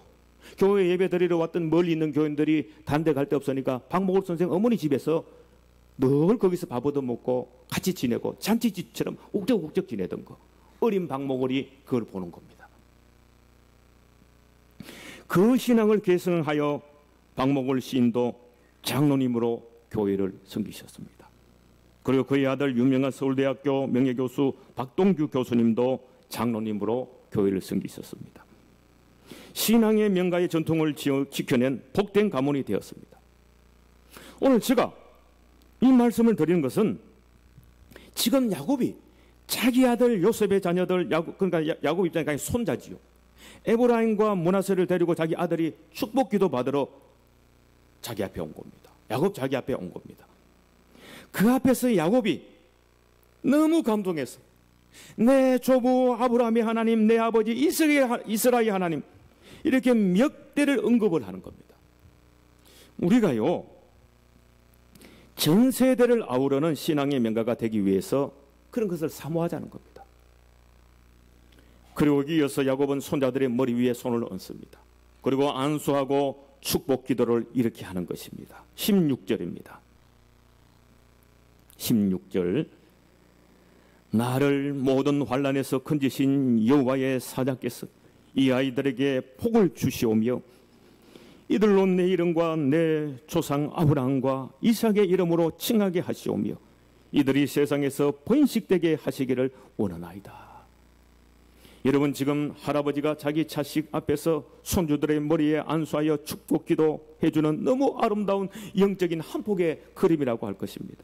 교회 예배 드리러 왔던 멀리 있는 교인들이 다른 데 갈 데 없으니까 박목월 선생 어머니 집에서 늘 거기서 밥 얻어먹고 같이 지내고 잔치집처럼 욱적욱적 지내던 거, 어린 박목월이 그걸 보는 겁니다. 그 신앙을 계승하여 박목월 시인도 장로님으로 교회를 섬기셨습니다. 그리고 그의 아들 유명한 서울대학교 명예교수 박동규 교수님도 장로님으로 교회를 섬기셨습니다. 신앙의 명가의 전통을 지켜낸 복된 가문이 되었습니다. 오늘 제가 이 말씀을 드리는 것은 지금 야곱이 자기 아들 요셉의 자녀들, 그러니까 야곱 입장에 손자지요. 에브라임과 므낫세를 데리고 자기 아들이 축복기도 받으러 자기 앞에 온 겁니다. 야곱 자기 앞에 온 겁니다. 그 앞에서 야곱이 너무 감동해서 내 조부 아브라함의 하나님, 내 아버지 이스라엘 하나님, 이렇게 몇 대를 언급을 하는 겁니다. 우리가요, 전 세대를 아우르는 신앙의 명가가 되기 위해서 그런 것을 사모하자는 겁니다. 그리고 이어서 야곱은 손자들의 머리 위에 손을 얹습니다. 그리고 안수하고 축복 기도를 이렇게 하는 것입니다. 16절입니다. 16절, 나를 모든 환난에서 건지신 여호와의 사자께서 이 아이들에게 복을 주시오며 이들로 내 이름과 내 조상 아브라함과 이삭의 이름으로 칭하게 하시오며 이들이 세상에서 번식되게 하시기를 원하나이다. 여러분, 지금 할아버지가 자기 자식 앞에서 손주들의 머리에 안수하여 축복 기도 해주는 너무 아름다운 영적인 한 폭의 그림이라고 할 것입니다.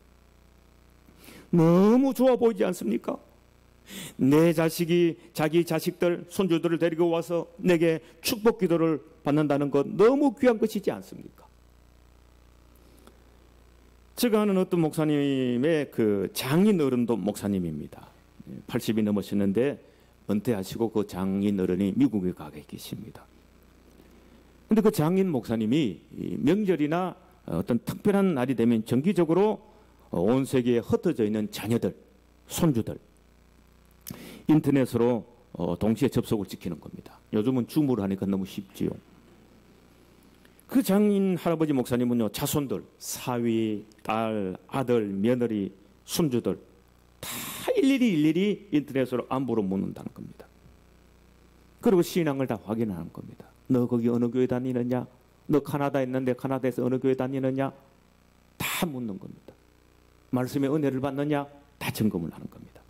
너무 좋아 보이지 않습니까? 내 자식이 자기 자식들, 손주들을 데리고 와서 내게 축복 기도를 받는다는 것 너무 귀한 것이지 않습니까? 제가 아는 어떤 목사님의 그 장인 어른도 목사님입니다. 80이 넘으셨는데 은퇴하시고 그 장인 어른이 미국에 가 계십니다. 그런데 그 장인 목사님이 명절이나 어떤 특별한 날이 되면 정기적으로 온 세계에 흩어져 있는 자녀들, 손주들 인터넷으로 동시에 접속을 시키는 겁니다. 요즘은 줌으로 하니까 너무 쉽지요. 그 장인 할아버지 목사님은요, 자손들, 사위, 딸, 아들, 며느리, 손주들 다 일일이 인터넷으로 안부로 묻는다는 겁니다. 그리고 신앙을 다 확인하는 겁니다. 너 거기 어느 교회 다니느냐? 너 카나다에 있는데 카나다에서 어느 교회 다니느냐? 다 묻는 겁니다. 말씀의 은혜를 받느냐? 다 점검을 하는 겁니다.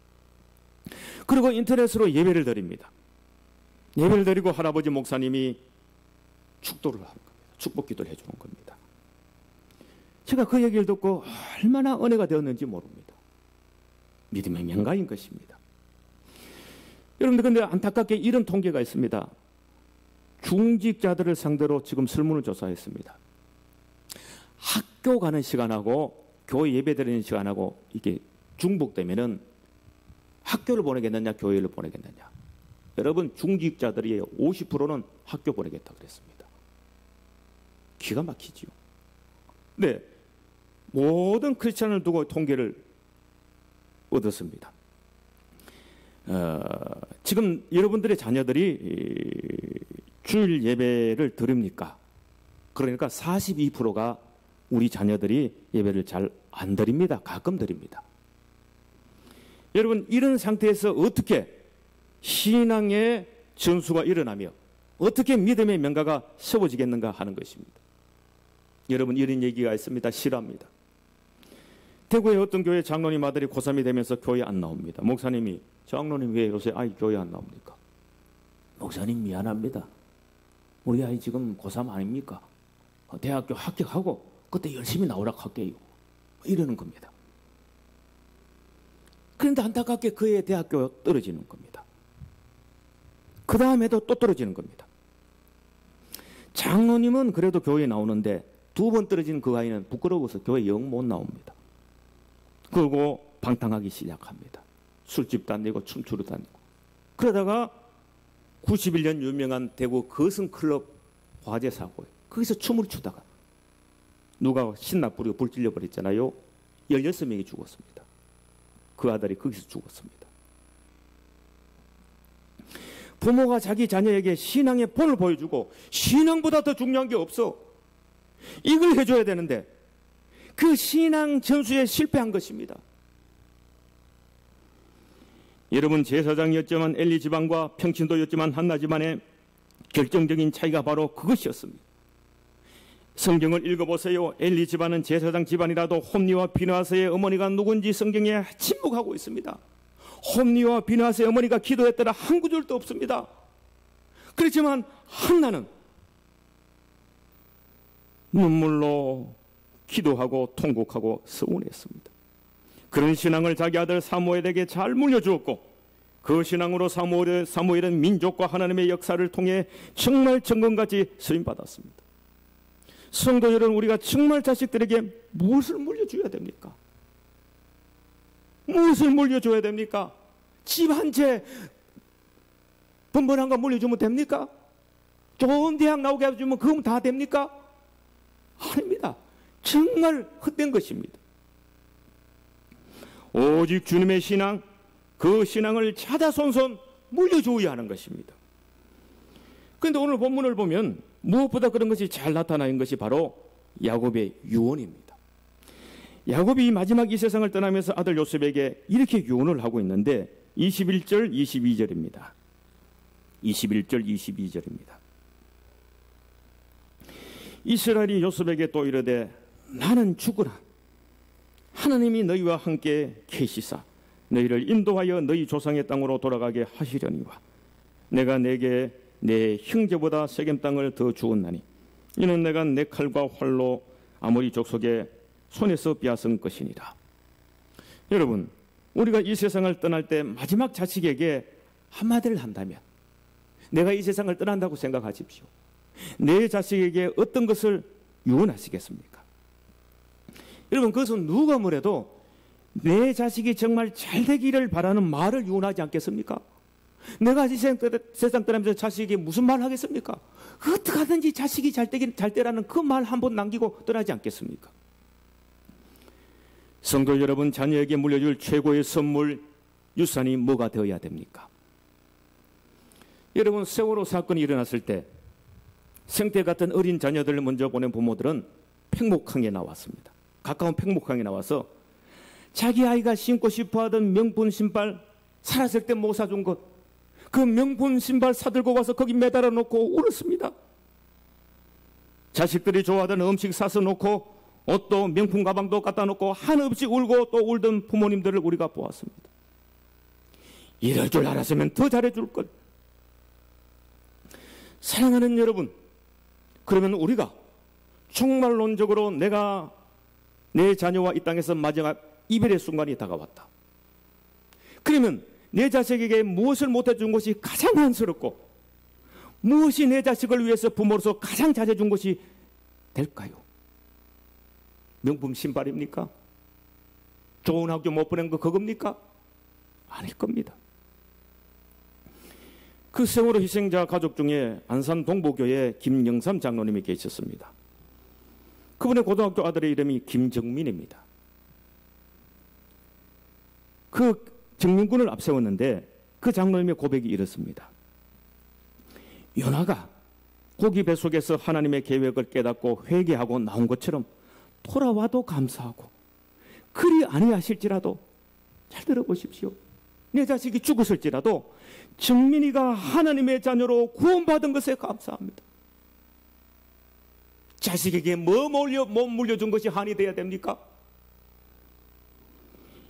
그리고 인터넷으로 예배를 드립니다. 예배를 드리고 할아버지 목사님이 축도를 하는 겁니다. 축복 기도를 해주는 겁니다. 제가 그 얘기를 듣고 얼마나 은혜가 되었는지 모릅니다. 믿음의 명가인 것입니다. 여러분들, 근데 안타깝게 이런 통계가 있습니다. 중직자들을 상대로 지금 설문을 조사했습니다. 학교 가는 시간하고 교회 예배 드리는 시간하고 이게 중복되면은 학교를 보내겠느냐 교회를 보내겠느냐. 여러분, 중직자들이 50%는 학교 보내겠다고 그랬습니다. 기가 막히지요. 네, 모든 크리스찬을 두고 통계를 얻었습니다. 지금 여러분들의 자녀들이 주일 예배를 드립니까? 그러니까 42%가 우리 자녀들이 예배를 잘 안 드립니다. 가끔 드립니다. 여러분, 이런 상태에서 어떻게 신앙의 전수가 일어나며 어떻게 믿음의 명가가 세워지겠는가 하는 것입니다. 여러분, 이런 얘기가 있습니다. 싫어합니다. 대구의 어떤 교회 장로님 아들이 고3이 되면서 교회 안 나옵니다. 목사님이, 장로님 왜 요새 아이 교회 안 나옵니까? 목사님 미안합니다. 우리 아이 지금 고3 아닙니까? 대학교 합격하고 그때 열심히 나오라고 할게요. 이러는 겁니다. 그런데 안타깝게 그의 대학교가 떨어지는 겁니다. 그 다음에도 또 떨어지는 겁니다. 장로님은 그래도 교회에 나오는데 2번 떨어진 그 아이는 부끄러워서 교회 영 못 나옵니다. 그리고 방탕하기 시작합니다. 술집 다니고 춤추러 다니고. 그러다가 91년 유명한 대구 거승클럽 화재 사고에 거기서 춤을 추다가 누가 신나 뿌리고 불 질려버렸잖아요. 16명이 죽었습니다. 그 아들이 거기서 죽었습니다. 부모가 자기 자녀에게 신앙의 본을 보여주고 신앙보다 더 중요한 게 없어. 이걸 해줘야 되는데 그 신앙 전수에 실패한 것입니다. 여러분, 제사장이었지만 엘리 집안과 평신도였지만 한나 집안의 결정적인 차이가 바로 그것이었습니다. 성경을 읽어보세요. 엘리 집안은 제사장 집안이라도 홈리와 비느하스의 어머니가 누군지 성경에 침묵하고 있습니다. 홈리와 비느하스의 어머니가 기도했더라 한 구절도 없습니다. 그렇지만 한나는 눈물로 기도하고 통곡하고 서운했습니다. 그런 신앙을 자기 아들 사무엘에게 잘 물려주었고 그 신앙으로 사무엘은 민족과 하나님의 역사를 통해 정말 정금같이 쓰임받았습니다. 성도 여러분, 우리가 정말 자식들에게 무엇을 물려줘야 됩니까? 무엇을 물려줘야 됩니까? 집 한 채 번번한 거 물려주면 됩니까? 좋은 대학 나오게 해주면 그건 다 됩니까? 아닙니다. 정말 헛된 것입니다. 오직 주님의 신앙, 그 신앙을 자자손손 물려줘야 하는 것입니다. 그런데 오늘 본문을 보면 무엇보다 그런 것이 잘 나타나는 것이 바로 야곱의 유언입니다. 야곱이 마지막 이 세상을 떠나면서 아들 요셉에게 이렇게 유언을 하고 있는데 21절 22절입니다. 21절 22절입니다. 이스라엘이 요셉에게 또 이르되 나는 죽으라. 하나님이 너희와 함께 계시사 너희를 인도하여 너희 조상의 땅으로 돌아가게 하시려니와 내가 내게 내 형제보다 세겜 땅을 더 주었나니 이는 내가 내 칼과 활로 아모리 족속의 손에서 빼앗은 것이니라. 여러분, 우리가 이 세상을 떠날 때 마지막 자식에게 한마디를 한다면 내가 이 세상을 떠난다고 생각하십시오. 내 자식에게 어떤 것을 유언하시겠습니까? 여러분, 그것은 누가 뭐래도 내 자식이 정말 잘 되기를 바라는 말을 유언하지 않겠습니까? 내가 세상 떠나면서 자식에게 무슨 말 하겠습니까? 어떻게 하든지 자식이 잘 되라는 그 말 한 번 남기고 떠나지 않겠습니까? 성도 여러분, 자녀에게 물려줄 최고의 선물, 유산이 뭐가 되어야 됩니까? 여러분, 세월호 사건이 일어났을 때 생태 같은 어린 자녀들을 먼저 보낸 부모들은 팽목항에 나왔습니다. 가까운 팽목항에 나와서 자기 아이가 신고 싶어하던 명품 신발, 살았을 때 못 사준 것, 그 명품 신발 사들고 와서 거기 매달아 놓고 울었습니다. 자식들이 좋아하던 음식 사서 놓고 옷도 명품 가방도 갖다 놓고 한없이 울고 또 울던 부모님들을 우리가 보았습니다. 이럴 줄 알았으면 더 잘해줄 것. 사랑하는 여러분, 그러면 우리가 총말론적으로 내가 내 자녀와 이 땅에서 마지막 이별의 순간이 다가왔다. 그러면 내 자식에게 무엇을 못해준 것이 가장 한스럽고 무엇이 내 자식을 위해서 부모로서 가장 잘해준 것이 될까요? 명품 신발입니까? 좋은 학교 못 보낸 거 그겁니까? 아닐 겁니다. 그 세월호 희생자 가족 중에 안산 동보교회 김영삼 장로님이 계셨습니다. 그분의 고등학교 아들의 이름이 김정민입니다. 그 정민군을 앞세웠는데 그 장로님의 고백이 이렇습니다. 요나가 고기 뱃속에서 하나님의 계획을 깨닫고 회개하고 나온 것처럼 돌아와도 감사하고, 그리 아니하실지라도, 잘 들어보십시오, 내 자식이 죽었을지라도 정민이가 하나님의 자녀로 구원받은 것에 감사합니다. 자식에게 못 물려준 것이 한이 되어야 됩니까?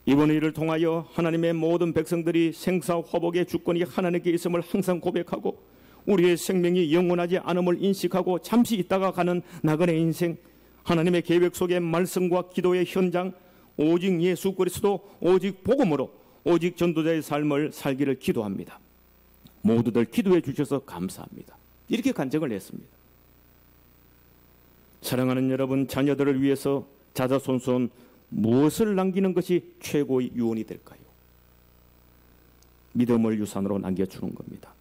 이번 일을 통하여 하나님의 모든 백성들이 생사화복의 주권이 하나님께 있음을 항상 고백하고 우리의 생명이 영원하지 않음을 인식하고 잠시 있다가 가는 나그네 인생, 하나님의 계획 속의 말씀과 기도의 현장, 오직 예수 그리스도, 오직 복음으로, 오직 전도자의 삶을 살기를 기도합니다. 모두들 기도해 주셔서 감사합니다. 이렇게 간증을 했습니다. 사랑하는 여러분, 자녀들을 위해서 자자손손 무엇을 남기는 것이 최고의 유언이 될까요? 믿음을 유산으로 남겨주는 겁니다.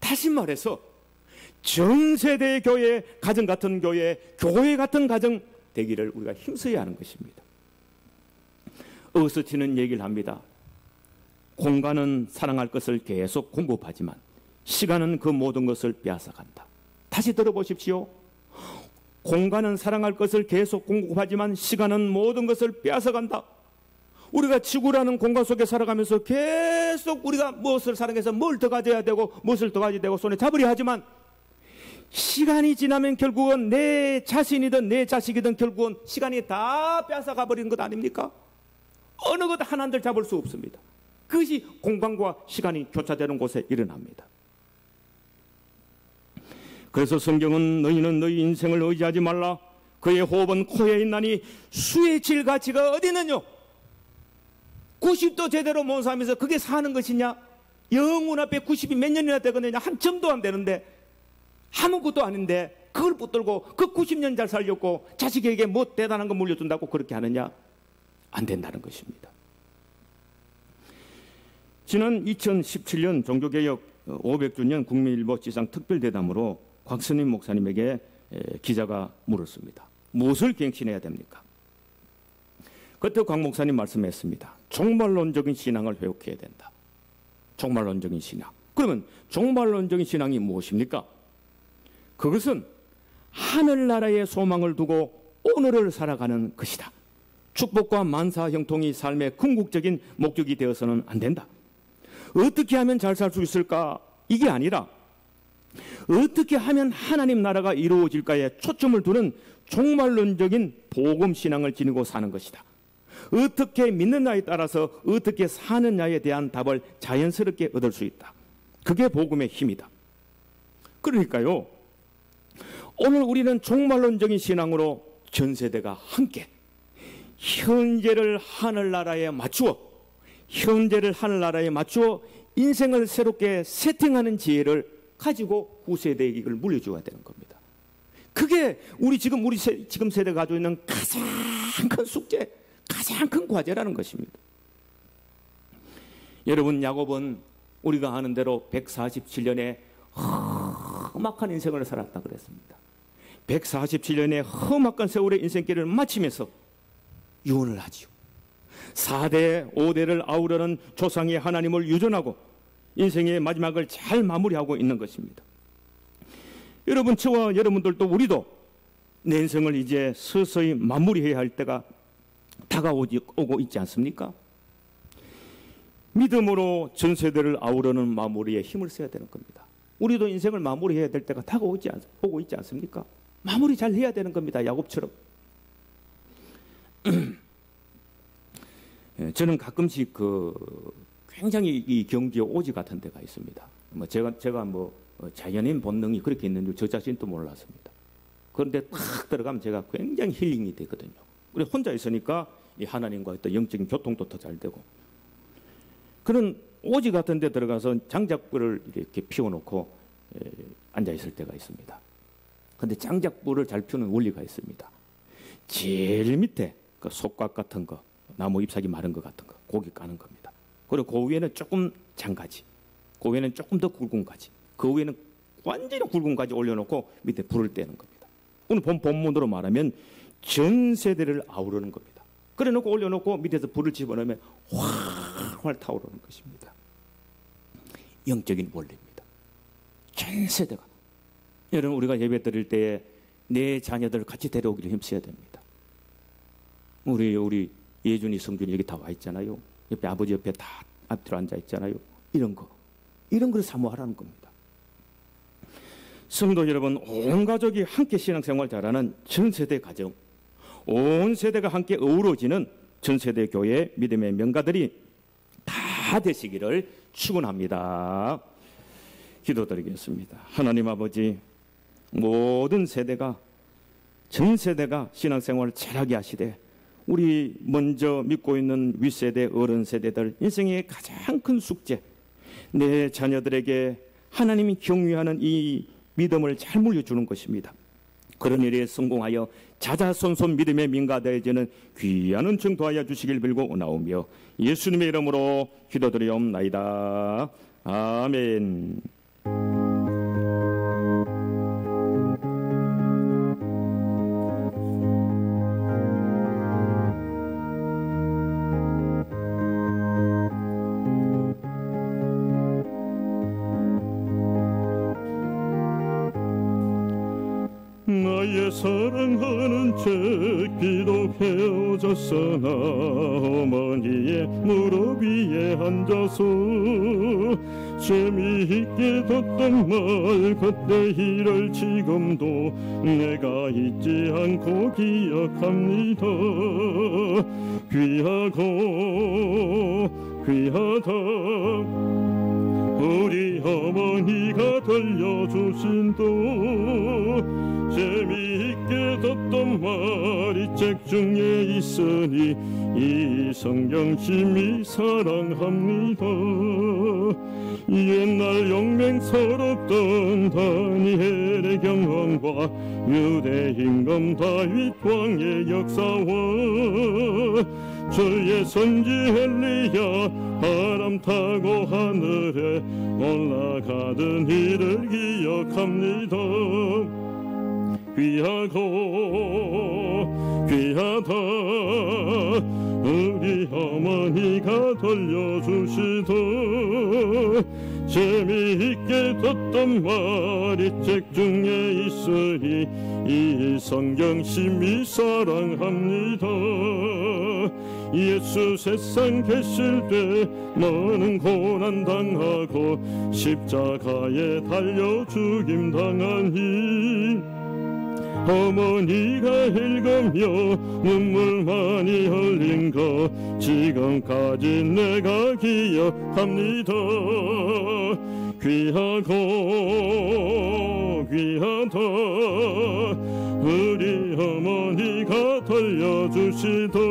다시 말해서 전 세대의 교회, 가정 같은 교회, 교회 같은 가정 되기를 우리가 힘써야 하는 것입니다. 어스티는 얘기를 합니다. 공간은 사랑할 것을 계속 공급하지만 시간은 그 모든 것을 빼앗아간다. 다시 들어보십시오. 공간은 사랑할 것을 계속 공급하지만 시간은 모든 것을 빼앗아간다. 우리가 지구라는 공간 속에 살아가면서 계속 우리가 무엇을 사랑해서 뭘 더 가져야 되고 무엇을 더 가져야 되고 손에 잡으려 하지만 시간이 지나면 결국은 내 자신이든 내 자식이든 결국은 시간이 다 빼앗아가 버리는 것 아닙니까? 어느 것 하나를 잡을 수 없습니다. 그것이 공간과 시간이 교차되는 곳에 일어납니다. 그래서 성경은 너희는 너희 인생을 의지하지 말라. 그의 호흡은 코에 있나니 수의 질 가치가 어디 있느냐? 90도 제대로 못 살면서 그게 사는 것이냐? 영혼 앞에 90이 몇 년이나 되거든요. 한 점도 안 되는데 아무것도 아닌데 그걸 붙들고 그 90년 잘 살렸고 자식에게 뭐 대단한 거 물려준다고 그렇게 하느냐? 안 된다는 것입니다. 지난 2017년 종교개혁 500주년 국민일보 지상 특별대담으로 곽선임 목사님에게 기자가 물었습니다. 무엇을 갱신해야 됩니까? 그때 곽 목사님 말씀했습니다. 종말론적인 신앙을 회복해야 된다. 종말론적인 신앙. 그러면 종말론적인 신앙이 무엇입니까? 그것은 하늘나라의 소망을 두고 오늘을 살아가는 것이다. 축복과 만사 형통이 삶의 궁극적인 목적이 되어서는 안 된다. 어떻게 하면 잘 살 수 있을까? 이게 아니라 어떻게 하면 하나님 나라가 이루어질까에 초점을 두는 종말론적인 복음 신앙을 지니고 사는 것이다. 어떻게 믿느냐에 따라서 어떻게 사느냐에 대한 답을 자연스럽게 얻을 수 있다. 그게 복음의 힘이다. 그러니까요, 오늘 우리는 종말론적인 신앙으로 전 세대가 함께 현재를 하늘나라에 맞추어 인생을 새롭게 세팅하는 지혜를 가지고 후세대에게 이걸 물려줘야 되는 겁니다. 그게 우리 지금 세대가 가지고 있는 가장 큰 숙제, 가장 큰 과제라는 것입니다. 여러분, 야곱은 우리가 아는 대로 147년의 험악한 인생을 살았다 그랬습니다. 147년의 험악한 세월의 인생길을 마치면서 유언을 하지요. 4대 5대를 아우르는 조상의 하나님을 유전하고 인생의 마지막을 잘 마무리하고 있는 것입니다. 여러분, 저와 여러분들도 우리도 내 인생을 이제 서서히 마무리해야 할 때가 다가오고 있지 않습니까? 믿음으로 전 세대를 아우르는 마무리에 힘을 써야 되는 겁니다. 우리도 인생을 마무리해야 될 때가 오고 있지 않습니까? 마무리 잘 해야 되는 겁니다. 야곱처럼. 저는 가끔씩 굉장히 이 경기에 오지 같은 데가 있습니다. 제가 자연인 본능이 그렇게 있는 줄 저 자신도 몰랐습니다. 그런데 탁 들어가면 제가 굉장히 힐링이 되거든요. 그리고 혼자 있으니까 이 하나님과의 또 영적인 교통도 더 잘 되고, 그런 오지 같은 데 들어가서 장작불을 이렇게 피워놓고 앉아 있을 때가 있습니다. 그런데 장작불을 잘 피우는 원리가 있습니다. 제일 밑에 그 속각 같은 거, 나무 잎사귀 마른 것 같은 거, 고기 까는 겁니다. 그리고 그 위에는 조금 장가지, 그 위에는 조금 더 굵은 가지, 그 위에는 완전히 굵은 가지 올려놓고 밑에 불을 떼는 겁니다. 오늘 본문으로 말하면 전 세대를 아우르는 겁니다. 그래 놓고 올려놓고 밑에서 불을 집어넣으면 활활 타오르는 것입니다. 영적인 원리입니다. 전 세대가. 여러분, 우리가 예배 드릴 때에 내 자녀들을 같이 데려오기를 힘써야 됩니다. 우리 예준이, 성준이 여기 다 와 있잖아요. 옆에 아버지 옆에 다 앞뒤로 앉아 있잖아요. 이런 걸 사모하라는 겁니다. 성도 여러분, 온 가족이 함께 신앙생활 잘하는 전세대 가정, 온 세대가 함께 어우러지는 전세대 교회 믿음의 명가들이 다 되시기를 축원합니다. 기도드리겠습니다. 하나님 아버지, 모든 세대가, 전 세대가 신앙생활을 잘하게 하시되 우리 먼저 믿고 있는 윗세대, 어른 세대들 인생의 가장 큰 숙제, 내 자녀들에게 하나님이 경유하는 이 믿음을 잘 물려주는 것입니다. 그런 일에 성공하여 자자손손 믿음의 민가되어지는 귀한 은총 도하여 주시길 빌고 나오며 예수님의 이름으로 기도드리옵나이다. 아멘. 나의 사랑하는 제 기도해오셨으나 어머니의 무릎 위에 앉아서 재미있게 듣던 말 그때 일을 지금도 내가 잊지 않고 기억합니다. 귀하다 우리 어머니가 들려주신 도 재미있게 듣던 말이 책 중에 있으니 이 성경 심히 사랑합니다. 옛날 용맹스럽던 다니엘의 경험과 유대 임금 다윗 왕의 역사와 주의 선지 엘리야 바람 타고 하늘에 올라가던 일을 기억합니다. 귀하다 우리 어머니가 들려주시던 재미있게 듣던 말이 책 중에 있으니 이 성경 심히 사랑합니다. 예수 세상 계실 때 많은 고난 당하고 십자가에 달려 죽임 당하니 어머니가 읽으며 눈물 많이 흘린 거 지금까지 내가 기억합니다. 귀하다 우리 어머니가 들려주시던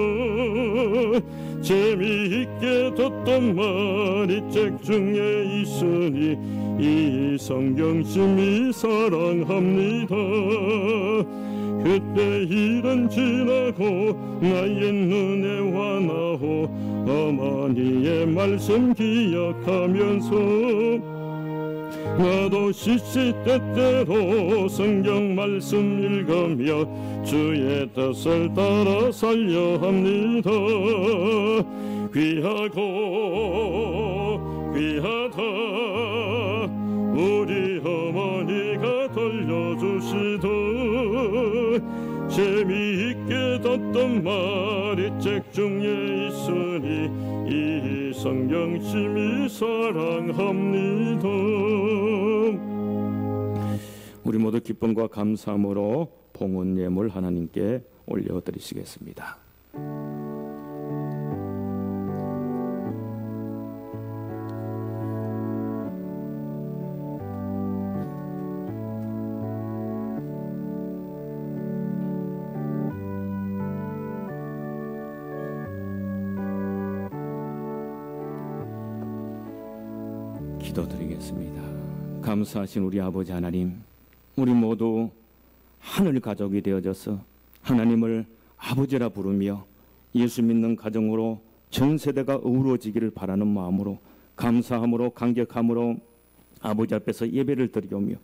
재미있게 듣던 말이 책 중에 있으니 이 성경 심히 사랑합니다. 그때 일은 지나고 나의 눈에 환하오 어머니의 말씀 기억하면서 나도 시시때때로 성경 말씀 읽으며 주의 뜻을 따라 살려 합니다. 귀하고 귀하다 우리 어머니가 들려주시던 재미있게 듣던 말이 책 중에 있으니 이 성경 심히 사랑합니다. 우리 모두 기쁨과 감사함으로 봉헌 예물 하나님께 올려드리시겠습니다. 기도드리겠습니다. 감사하신 우리 아버지 하나님, 우리 모두 하늘 가족이 되어져서 하나님을 아버지라 부르며 예수 믿는 가정으로 전 세대가 어우러지기를 바라는 마음으로 감사함으로 감격함으로 아버지 앞에서 예배를 드리오며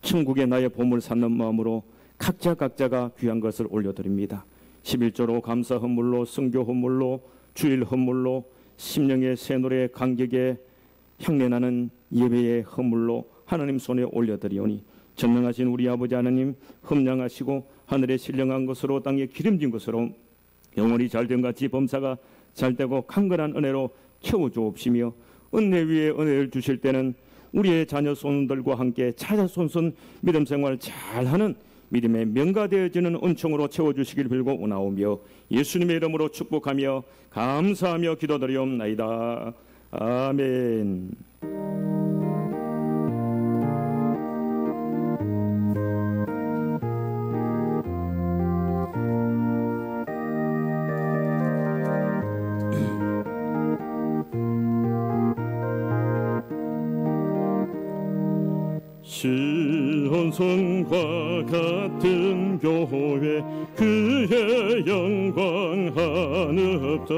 천국의 나의 보물 삼는 마음으로 각자가 귀한 것을 올려드립니다. 11조로 감사 헌물로 성교 헌물로 주일 헌물로 심령의 새노래 감격에 향내나는 예배의 헌물로 하나님 손에 올려드리오니 전능하신 우리 아버지 하나님 흠량하시고 하늘에 신령한 것으로 땅에 기름진 것으로 영원히 잘된 같이 범사가 잘되고 강건한 은혜로 채워주옵시며 은혜 위에 은혜를 주실 때는 우리의 자녀 손들과 함께 자자손손 믿음 생활 잘하는 믿음의 명가되어지는 은총으로 채워주시길 빌고 원하오며 예수님의 이름으로 축복하며 감사하며 기도드리옵나이다. 아멘. 시온성과 같은 교회 그의 영광 한없다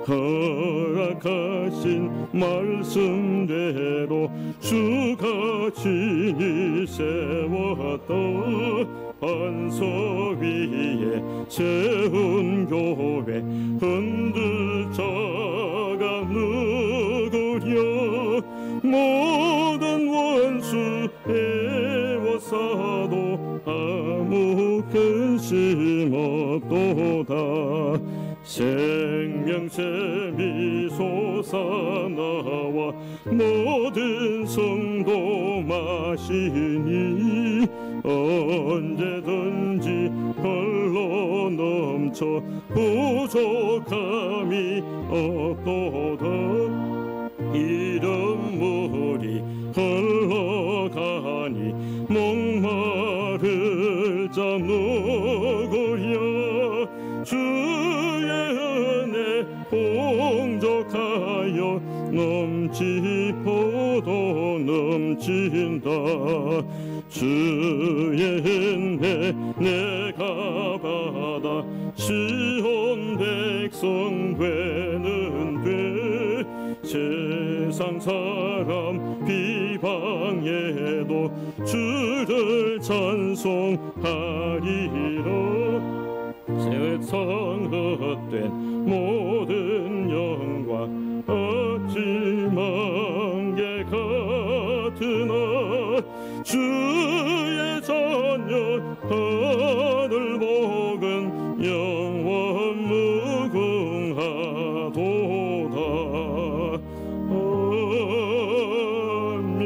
허락하신 말씀대로 주가 친히 세웠다 반석 위에 세운 교회 흔들 자가 누구랴 모든 원수 애워싸도 아무 근심 없도다 생명새 미솟아나와 모든 성도 마시니 언제든지 흘러 넘쳐 부족함이 없도다 이런 물이 흘러가니 목마를 자 누구랴 주의 은혜 풍족하여 넘치고도 넘친다 주의 은혜 내가 받아 시온 백성 되는데 세상 사람 비방에도 주를 찬송하리라 세상 헛된 모든 영광 어찌만개 같으나 주의 자녀 하늘 복은 영원 무궁하도다 아멘.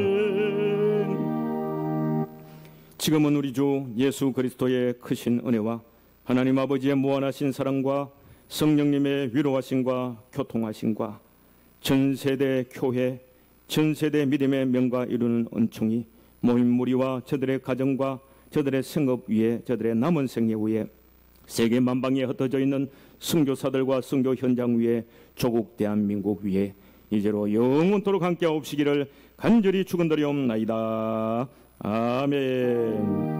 지금은 우리 주 예수 그리스도의 크신 은혜와 하나님 아버지의 무한하신 사랑과 성령님의 위로하심과 교통하심과 전세대 교회, 전세대 믿음의 명가 이루는 은총이 모임 무리와 저들의 가정과 저들의 생업 위에 저들의 남은 생애 위에 세계 만방에 흩어져 있는 선교사들과 선교 현장 위에 조국 대한민국 위에 이제로 영원토록 함께 하옵시기를 간절히 축원드리옵나이다. 아멘.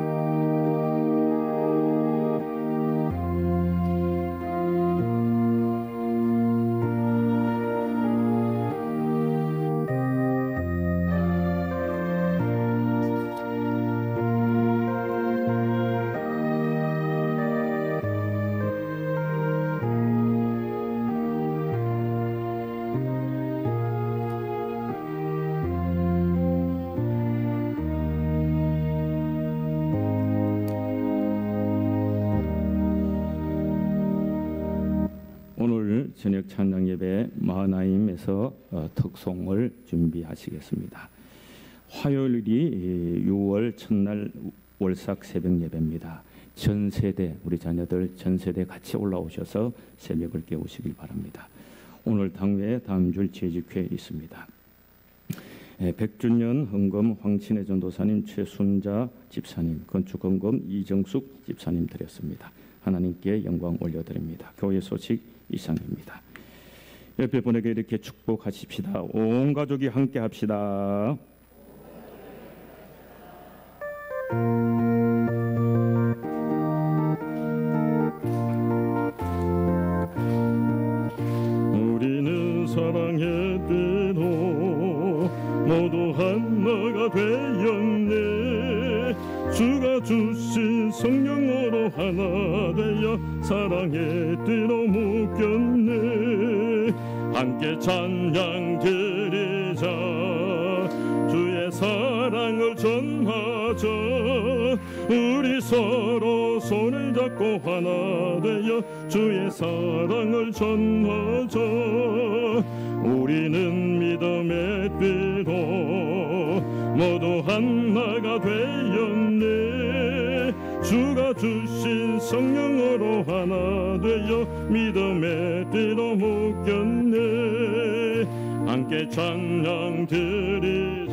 저녁 찬양 예배 마하나임에서 특송을 준비하시겠습니다. 화요일이 6월 첫날 월삭 새벽 예배입니다. 전 세대 우리 자녀들 전 세대 같이 올라오셔서 새벽을 깨우시길 바랍니다. 오늘 당회에 다음 줄 재직회 있습니다. 100주년 헌금 황신혜 전도사님, 최순자 집사님, 건축 헌금 이정숙 집사님 드렸습니다. 하나님께 영광 올려드립니다. 교회 소식 이상입니다. 옆에 분에게 이렇게 축복하십시다. 온 가족이 함께 합시다. 우리는 사랑의 때로 모두 하나가 되었네. 주가 주신 성령으로 하나 되어 사랑의 띠로 묶였네. 함께 찬양 드리자. 주의 사랑을 전하자. 우리 서로 손을 잡고 하나 되어 주의 사랑을 전하자. 우리는 믿음의 띠로 모두 하나가 되었네. 주가 주신 성령으로 하나 되어 믿음의 띠로 묶였네. 함께 찬양 드리자.